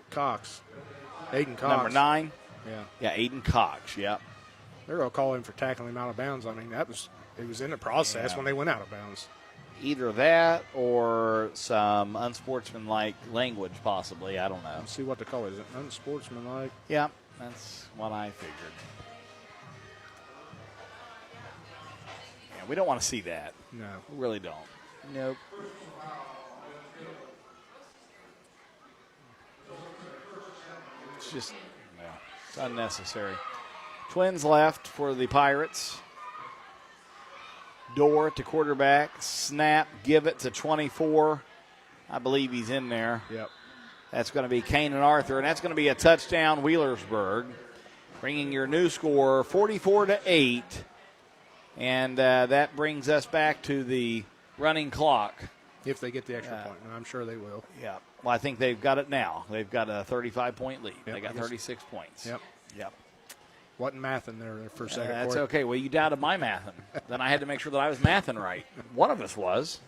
Cox. Aiden Cox. Number 9? Yeah. Yeah, Aiden Cox, yep. They're going to call him for tackling him out of bounds. I mean, it was in the process when they went out of bounds. Either that or some unsportsmanlike language, possibly. I don't know. Let's see what the call is. Unsportsmanlike? Yeah, that's what I figured. Yeah, we don't want to see that. No. We really don't. Nope. It's just, it's unnecessary. Twins left for the Pirates. Door to quarterback, snap, give it to 24. I believe he's in there. Yep. That's going to be Kane and Arthur, and that's going to be a touchdown, Wheelersburg, bringing your new score 44-8. And that brings us back to the running clock. If they get the extra point, and I'm sure they will. Yeah. Well, I think they've got it now. They've got a 35-point lead. Yep, they got 36 points. Yep. Yep. Wasn't mathing there for a second. That's okay. Well, you doubted my mathing. Then I had to make sure that I was mathing right. One of us was.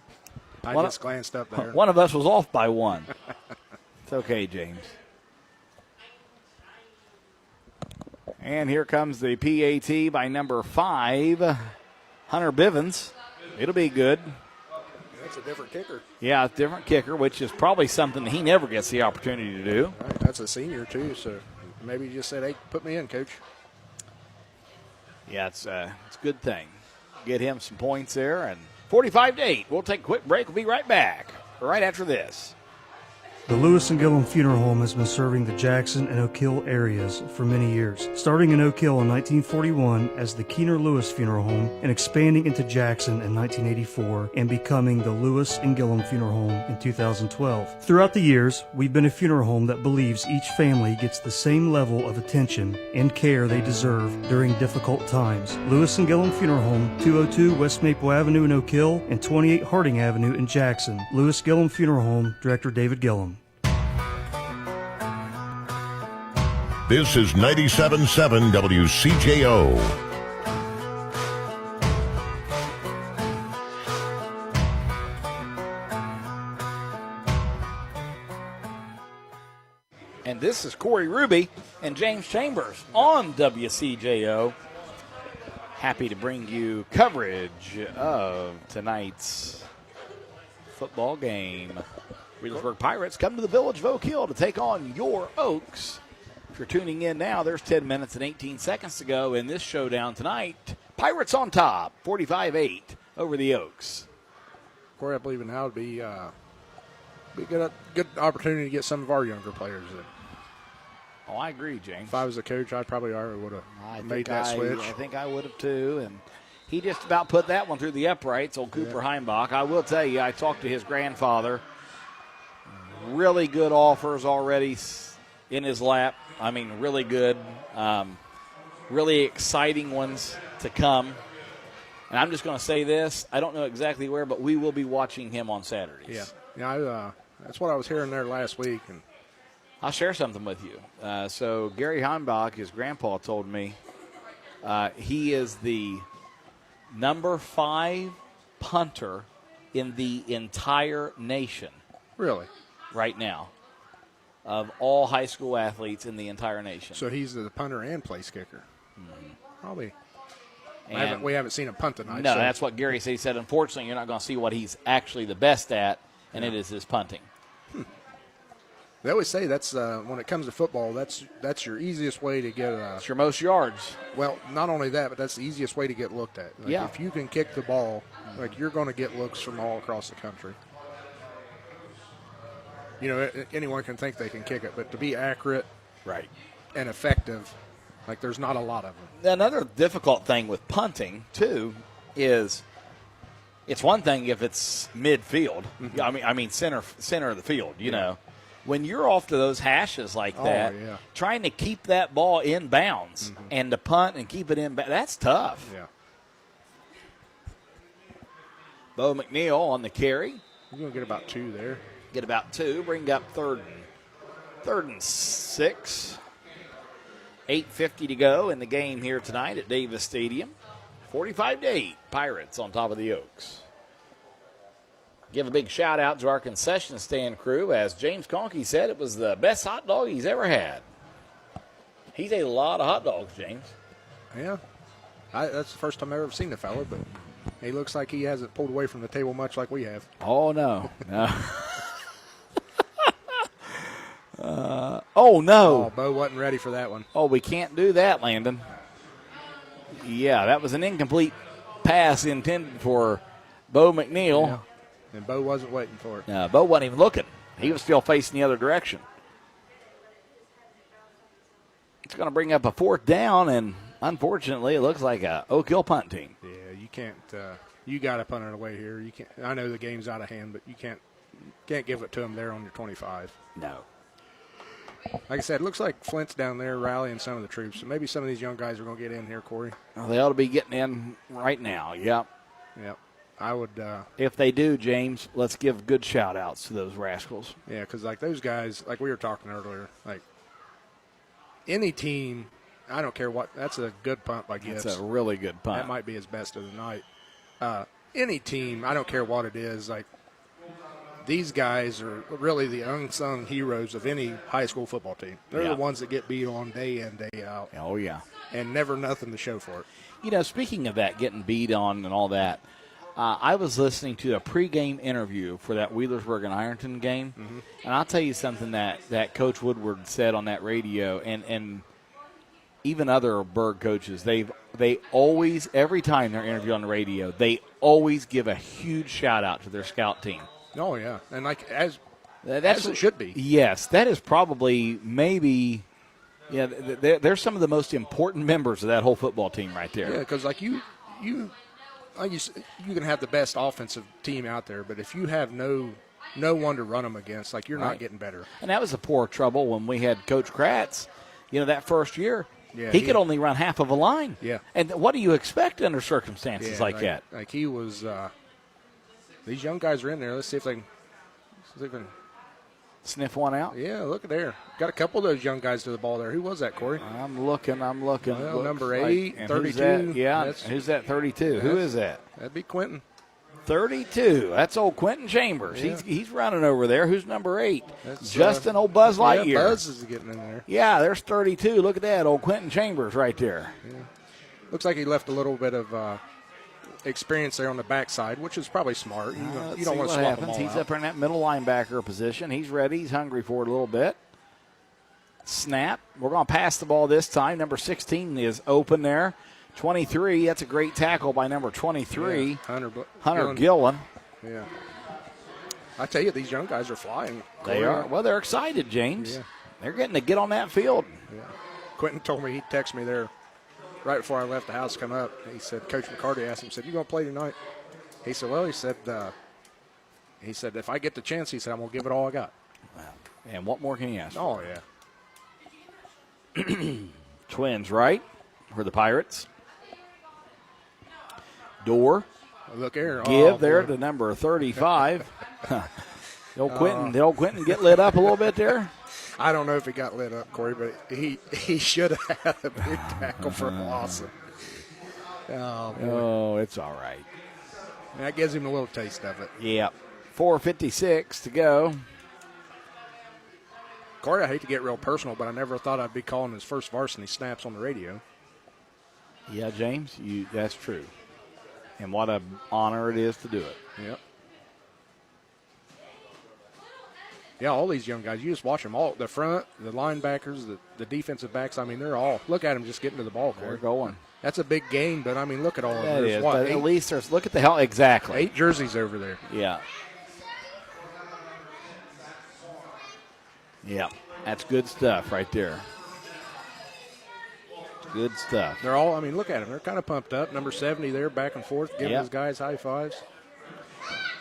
I just glanced up there. One of us was off by 1. It's okay, James. And here comes the PAT by number 5, Hunter Bivens. It'll be good. That's a different kicker. Yeah, a different kicker, which is probably something he never gets the opportunity to do. Right, that's a senior, too, so maybe you just said, hey, put me in, Coach. Yeah, it's a good thing. Get him some points there. And 45-8. We'll take a quick break. We'll be right back right after this. The Lewis and Gillum Funeral Home has been serving the Jackson and Oak Hill areas for many years, starting in Oak Hill in 1941 as the Keener Lewis Funeral Home and expanding into Jackson in 1984 and becoming the Lewis and Gillum Funeral Home in 2012. Throughout the years, we've been a funeral home that believes each family gets the same level of attention and care they deserve during difficult times. Lewis and Gillum Funeral Home, 202 West Maple Avenue in Oak Hill and 28 Harding Avenue in Jackson. Lewis Gillum Funeral Home, Director David Gillum. This is 97.7 WCJO. And this is Corey Ruby and James Chambers on WCJO. Happy to bring you coverage of tonight's football game. Wheelersburg Pirates come to the Village of Oak Hill to take on your Oaks. If you're tuning in now, there's 10 minutes and 18 seconds to go in this showdown tonight. Pirates on top, 45-8 over the Oaks. Corey, I believe now would be a good opportunity to get some of our younger players in. Oh, I agree, James. If I was a coach, I probably already would have made that switch. I think I would have too, and he just about put that one through the uprights, old Cooper Heimbach. I will tell you, I talked to his grandfather. Really good offers already in his lap. I mean, really good, really exciting ones to come. And I'm just going to say this. I don't know exactly where, but we will be watching him on Saturdays. Yeah, That's what I was hearing there last week. And I'll share something with you. So Gary Heimbach, his grandpa, told me he is the number 5 punter in the entire nation. Really? Right now. Of all high school athletes in the entire nation. So he's the punter and place kicker. Mm-hmm. Probably. And We haven't seen him punt tonight. No, so. that's what Gary said. He said, unfortunately, you're not going to see what he's actually the best at, and it is his punting. They always say that's when it comes to football, that's your easiest way to get. It's your most yards. Well, not only that, but that's the easiest way to get looked at. Like Yeah. If you can kick the ball, like you're going to get looks from all across the country. You know, anyone can think they can kick it, but to be accurate, right, and effective, like there's not a lot of them. Another difficult thing with punting, too, is it's one thing if it's midfield. Mm-hmm. I mean center of the field, you know. When you're off to those hashes like that, trying to keep that ball in bounds and to punt and keep it in bounds, that's tough. Yeah. Bo McNeil on the carry. We're going to get about 2 there. Get about 2. Bring up third and 6. 8:50 to go in the game here tonight at Davis Stadium. 45-8, Pirates on top of the Oaks. Give a big shout out to our concession stand crew. As James Conkey said, it was the best hot dog he's ever had. He's ate a lot of hot dogs, James. Yeah. That's the first time I've ever seen the fella, but he looks like he hasn't pulled away from the table much like we have. Oh, no. No. Oh, no. Oh, Bo wasn't ready for that one. Oh, we can't do that, Landon. Yeah, that was an incomplete pass intended for Bo McNeil. Yeah. And Bo wasn't waiting for it. No, Bo wasn't even looking. He was still facing the other direction. It's going to bring up a 4th down, and unfortunately, it looks like a Oak Hill punt team. Yeah, you can't. You got to punt it away here. You can't. I know the game's out of hand, but you can't give it to them there on your 25. No. Like I said, it looks like Flint's down there rallying some of the troops. So maybe some of these young guys are going to get in here, Corey. Well, they ought to be getting in right now. Yep. Yep. I would. If they do, James, let's give good shout-outs to those rascals. Yeah, because like those guys, like we were talking earlier, like any team, I don't care what. That's a good punt by Gifts. That's a really good punt. That might be his best of the night. Any team, I don't care what it is, like these guys are really the unsung heroes of any high school football team. They're the ones that get beat on day in, day out. Oh, yeah. And never nothing to show for it. You know, speaking of that, getting beat on and all that, I was listening to a pregame interview for that Wheelersburg and Ironton game, and I'll tell you something that Coach Woodward said on that radio, and even other Berg coaches, they always, every time they're interviewed on the radio, they always give a huge shout-out to their scout team. Oh, yeah. And like as That's it should be. Yes, that is probably maybe. Yeah, they're some of the most important members of that whole football team right there. Yeah, because like you can have the best offensive team out there, but if you have no one to run them against, like you're not getting better. And that was a poor trouble when we had Coach Kratz. You know, that first year, Yeah, he could only run half of a line. Yeah. And what do you expect under circumstances like that? Like he was. These young guys are in there. Let's see if they can sniff one out. Yeah, look at there. Got a couple of those young guys to the ball there. Who was that, Corey? I'm looking. Well, number 8, like, 32. Who's that 32? Who is that? That'd be Quentin. 32. That's old Quentin Chambers. Yeah. He's running over there. Who's number 8? That's Justin old Buzz Lightyear. Yeah, Buzz is getting in there. Yeah, there's 32. Look at that, old Quentin Chambers right there. Yeah. Looks like he left a little bit of experience there on the backside, which is probably smart. You don't want to swap them all He's out. up in that middle linebacker position. He's ready. He's hungry for it a little bit. Snap. We're going to pass the ball this time. Number 16 is open there. 23. That's a great tackle by number 23. Yeah, Hunter Gillen. Yeah. I tell you, these young guys are flying. They are. Well, they're excited, James. Yeah. They're getting to get on that field. Yeah. Quentin told me, he texted me there right before I left the house to come up. He said, Coach McCarty asked him, said, you going to play tonight? He said, well, he said, if I get the chance, he said, I'm going to give it all I got. Wow. And what more can he ask? Oh, yeah. Twins, right? For the Pirates. Door. Look here. Give there to number 35. The old Quentin get lit up a little bit there? I don't know if he got lit up, Corey, but he should have had a big tackle for Lawson. Oh, it's all right. That gives him a little taste of it. Yeah. 4:56 to go. Corey, I hate to get real personal, but I never thought I'd be calling his first varsity snaps on the radio. Yeah, James, that's true. And what an honor it is to do it. Yep. Yeah, all these young guys, you just watch them all. The front, the linebackers, the defensive backs, I mean, they're all, look at them just getting to the ball, Corey. They're going. That's a big gain, but, I mean, look at all of them. That There's is, what, but at least there's, look at the hell, exactly. 8 jerseys over there. Yeah. Yeah, that's good stuff right there. Good stuff. They're all, I mean, look at them. They're kind of pumped up. Number 70 there, back and forth, giving his guys high fives.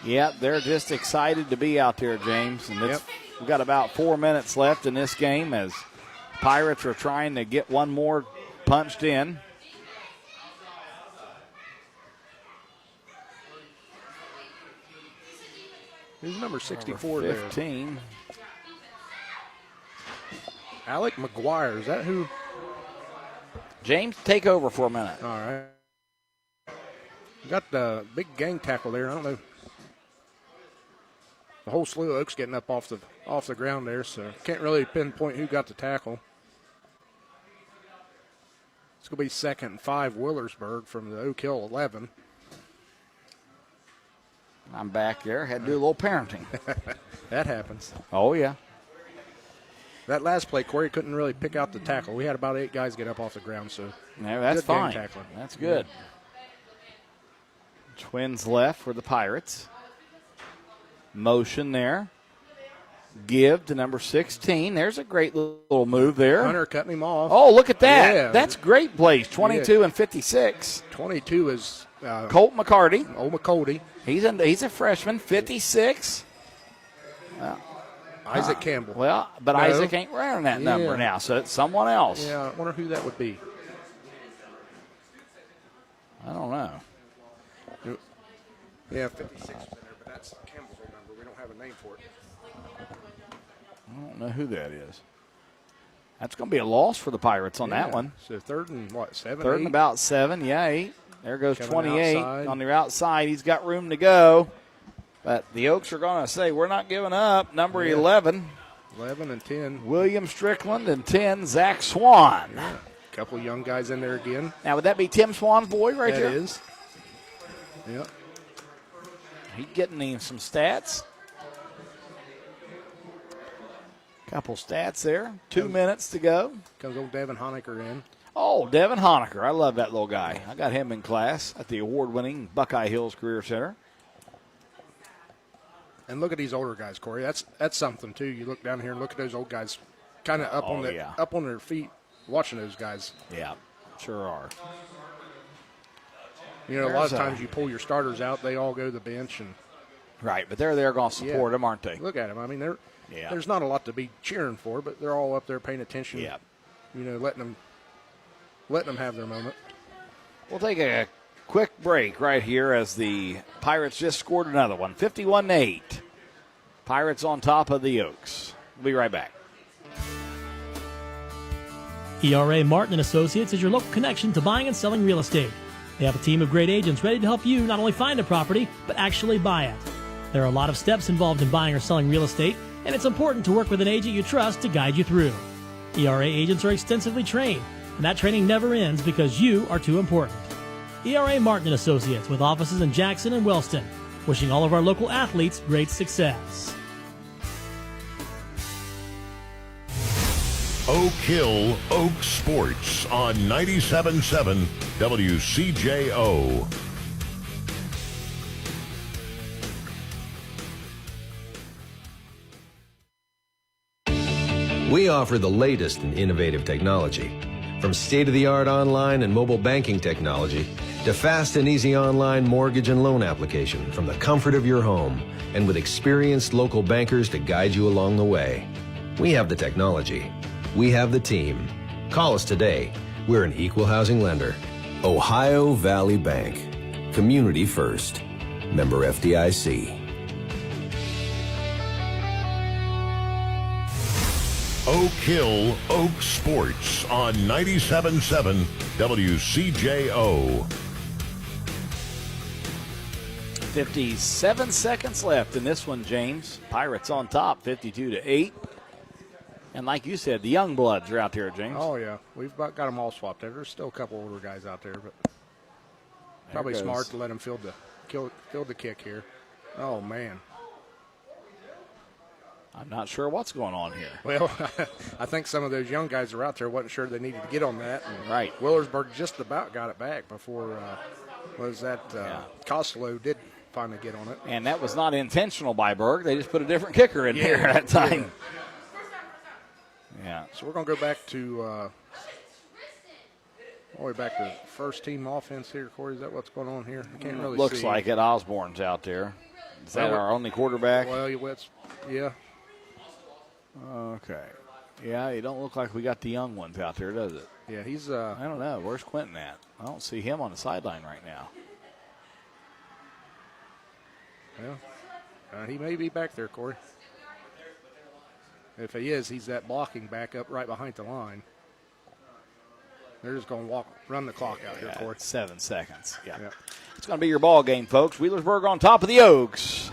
Yeah, they're just excited to be out there, James. And we've got about 4 minutes left in this game as Pirates are trying to get one more punched in. Who's number 64 number there? 15. Alec McGuire, is that who? James, take over for a minute. All right. Got the big gang tackle there. I don't know. The whole slew of Oaks getting up off the ground there, so can't really pinpoint who got the tackle. It's going to be 2nd and 5 Wheelersburg from the Oak Hill 11. I'm back there. Had to do a little parenting. That happens. Oh, yeah. That last play, Corey couldn't really pick out the tackle. We had about 8 guys get up off the ground, so yeah, that's good gang fine. tackling. That's good. Yeah. Twins left for the Pirates. Motion there. Give to number 16. There's a great little move there. Hunter cutting him off. Oh, look at that. Yeah. That's great plays. 22 and 56. 22 is Colt McCarty. Old McCarty. He's a freshman. 56. Isaac Campbell. Well, but No. Isaac ain't wearing that number now, so it's someone else. Yeah, I wonder who that would be. I don't know. Yeah, 56 is in there, but that's Campbell's old number. We don't have a name for it. I don't know who that is. That's going to be a loss for the Pirates on that one. So 3rd and what, 7, 3rd 8? and about 7, yeah, 8. There goes Coming 28 outside. on the outside. He's got room to go. But the Oaks are going to say, we're not giving up. Number 11. 11 and 10. William Strickland, and 10, Zach Swan. Yeah. A couple of young guys in there again. Now, would that be Tim Swan's boy right there? That is. Yep. He's getting him some stats. Couple stats there. 2 minutes to go. Comes old Devin Honecker in. Oh, Devin Honecker. I love that little guy. I got him in class at the award-winning Buckeye Hills Career Center. And look at these older guys, Corey. That's something too. You look down here and look at those old guys, kind of up on their feet, watching those guys. Yeah, sure are. You know, a lot of times you pull your starters out, they all go to the bench and. Right, but they're there going to support them, aren't they? Look at them. I mean, there's not a lot to be cheering for, but they're all up there paying attention. Yeah. You know, letting them have their moment. We'll take a quick break right here as the Pirates just scored another one, 51-8. Pirates on top of the Oaks. We'll be right back. ERA Martin & Associates is your local connection to buying and selling real estate. They have a team of great agents ready to help you not only find a property, but actually buy it. There are a lot of steps involved in buying or selling real estate, and it's important to work with an agent you trust to guide you through. ERA agents are extensively trained, and that training never ends because you are too important. ERA Martin & Associates with offices in Jackson and Wellston, wishing all of our local athletes great success. Oak Hill Oak Sports on 97.7 WCJO. We offer the latest in innovative technology, from state-of-the-art online and mobile banking technology to fast and easy online mortgage and loan application from the comfort of your home and with experienced local bankers to guide you along the way. We have the technology. We have the team. Call us today. We're an equal housing lender. Ohio Valley Bank. Community first. Member FDIC. Oak Hill Oak Sports on 97.7 WCJO. 57 seconds left in this one, James. Pirates on top, 52-8. And like you said, the young bloods are out there, James. Oh, yeah. We've got them all swapped there. There's still a couple older guys out there, but probably smart to let them field the kick here. Oh, man. I'm not sure what's going on here. Well, I think some of those young guys are out there wasn't sure they needed to get on that. And right. Wheelersburg just about got it back before, Costello did finally get on it. And that was not intentional by Berg. They just put a different kicker in there at that time. Yeah. So we're going to go back to all the way back to first team offense here, Corey. Is that what's going on here? I can't really see. Looks like it. Osborne's out there. Is that our only quarterback? Well, yeah. Okay. Yeah, it don't look like we got the young ones out there, does it? Yeah, he's I don't know. Where's Quentin at? I don't see him on the sideline right now. Well, he may be back there, Corey. If he is, he's that blocking back up right behind the line. They're just going to run the clock out here, Corey. 7 seconds. Yeah. It's going to be your ball game, folks. Wheelersburg on top of the Oaks.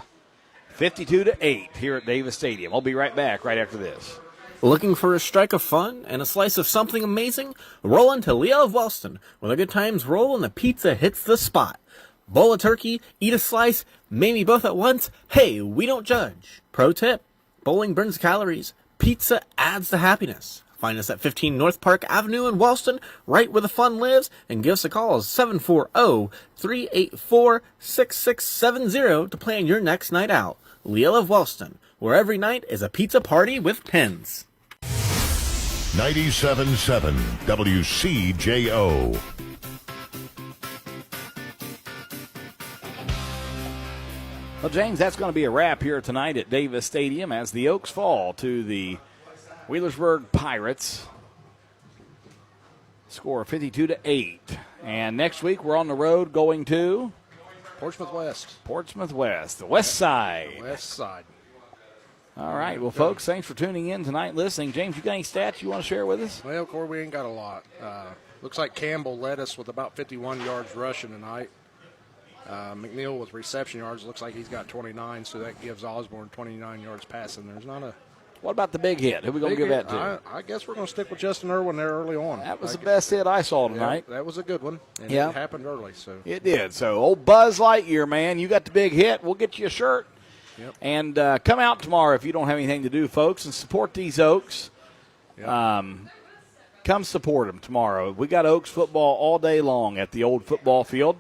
52-8 here at Davis Stadium. I'll be right back right after this. Looking for a strike of fun and a slice of something amazing? Roll into Leo of Wellston, where the good times roll and the pizza hits the spot. Bowl of turkey, eat a slice, maybe both at once. Hey, we don't judge. Pro tip, bowling burns calories. Pizza adds to happiness. Find us at 15 North Park Avenue in Wellston, right where the fun lives, and give us a call at 740-384-6670 to plan your next night out. Leo of Wellston, where every night is a pizza party with pins. 97.7 WCJO. Well, James, that's going to be a wrap here tonight at Davis Stadium as the Oaks fall to the Wheelersburg Pirates. Score 52-8. And next week we're on the road going to Portsmouth West. Portsmouth West, the west side. The west side. All right. Well, folks, thanks for tuning in tonight and listening. James, you got any stats you want to share with us? Well, Corey, we ain't got a lot. Looks like Campbell led us with about 51 yards rushing tonight. McNeil with reception yards. Looks like he's got 29, so that gives Osborne 29 yards passing. There's not a... What about the big hit? Who are we going to give that to? I guess we're going to stick with Justin Irwin there early on. That was the best hit I saw tonight. Yeah, that was a good one, and it happened early. So it did. So old Buzz Lightyear, man, you got the big hit. We'll get you a shirt. Yep. And come out tomorrow if you don't have anything to do, folks, and support these Oaks. Yep. Come support them tomorrow. We got Oaks football all day long at the old football field.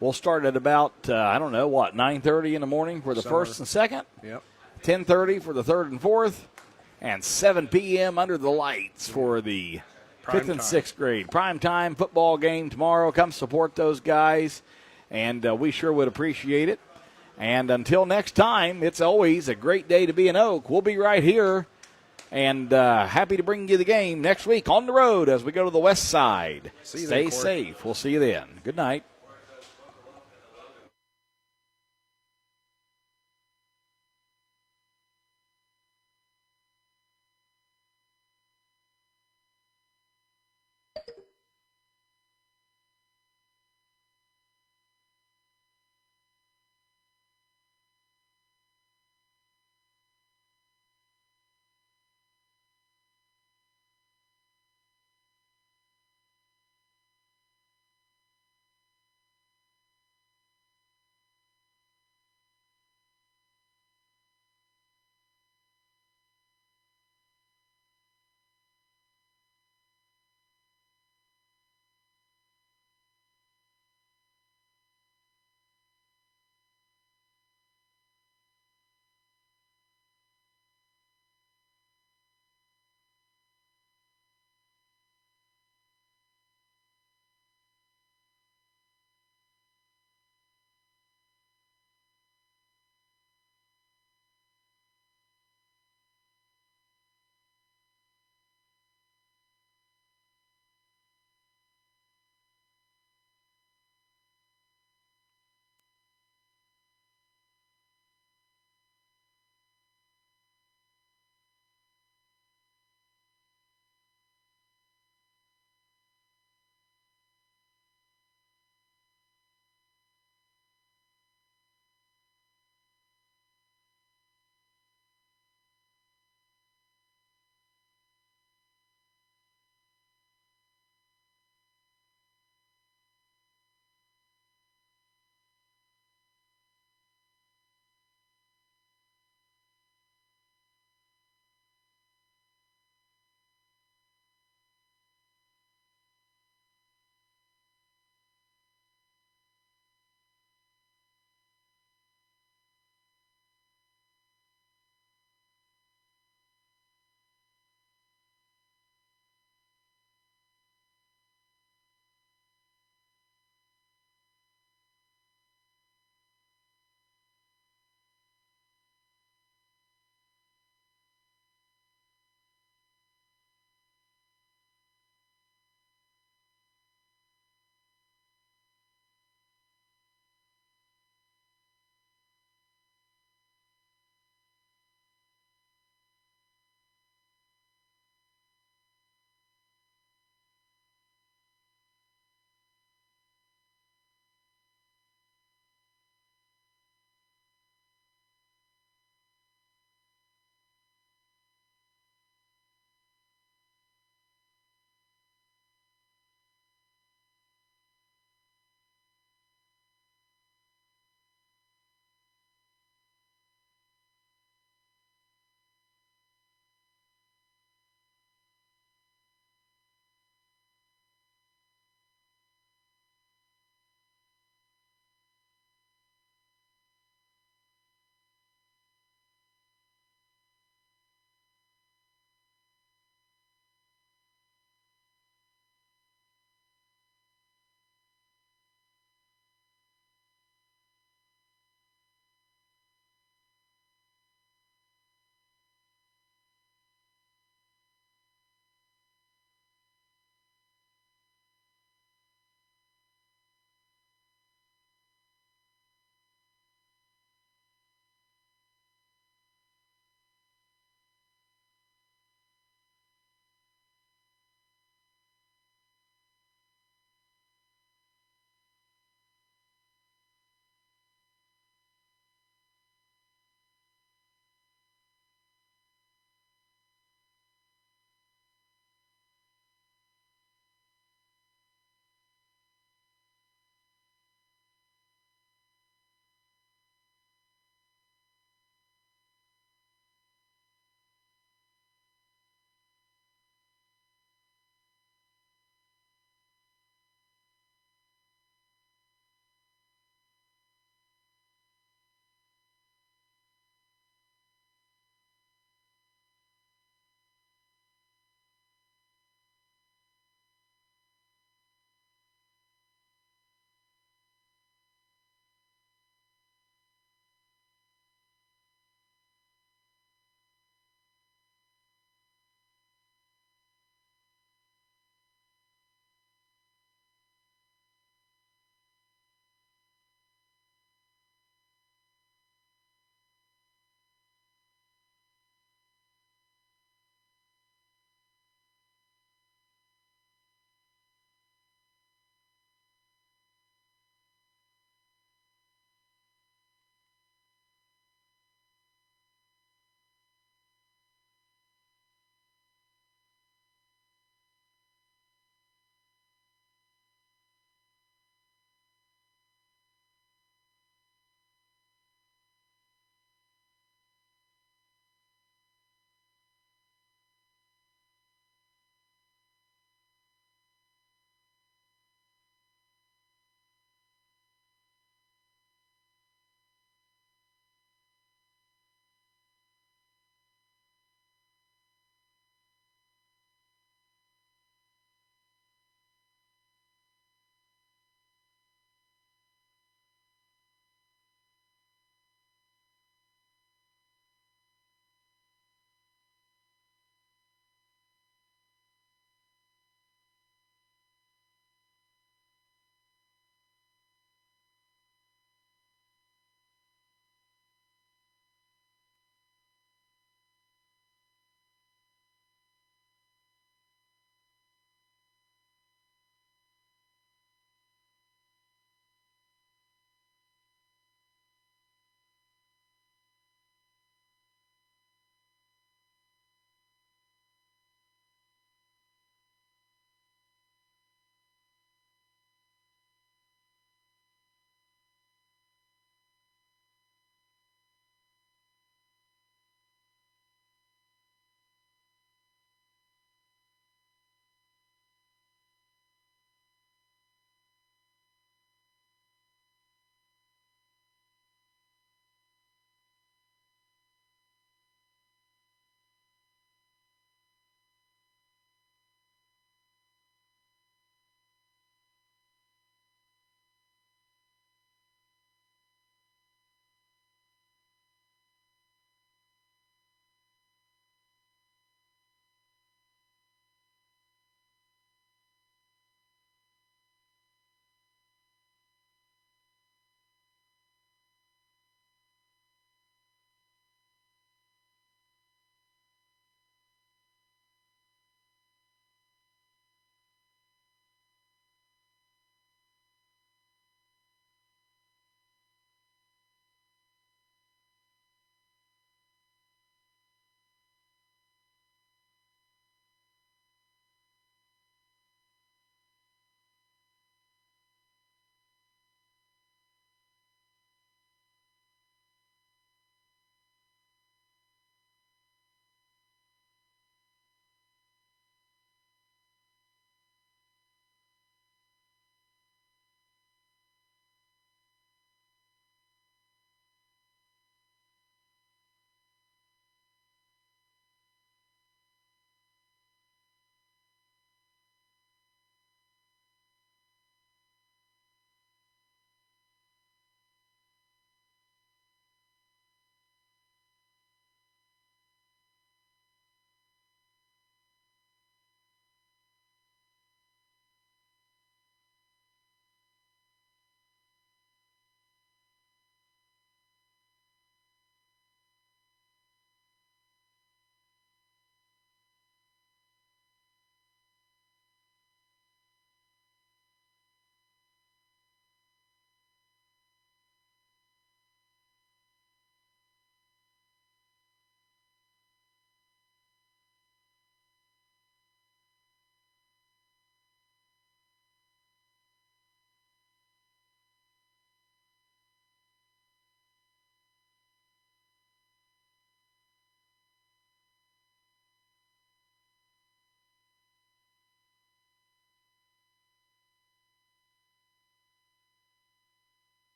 We'll start at about, 9:30 in the morning for the first and second. Yep. 10:30 for the third and fourth. And 7 p.m. under the lights for the fifth and sixth grade. Prime time football game tomorrow. Come support those guys, and we sure would appreciate it. And until next time, it's always a great day to be an Oak. We'll be right here and happy to bring you the game next week on the road as we go to the west side. Stay safe. We'll see you then. Good night.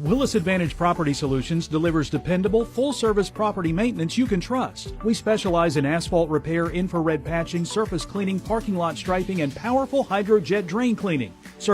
Willis Advantage Property Solutions delivers dependable, full-service property maintenance you can trust. We specialize in asphalt repair, infrared patching, surface cleaning, parking lot striping, and powerful hydrojet drain cleaning.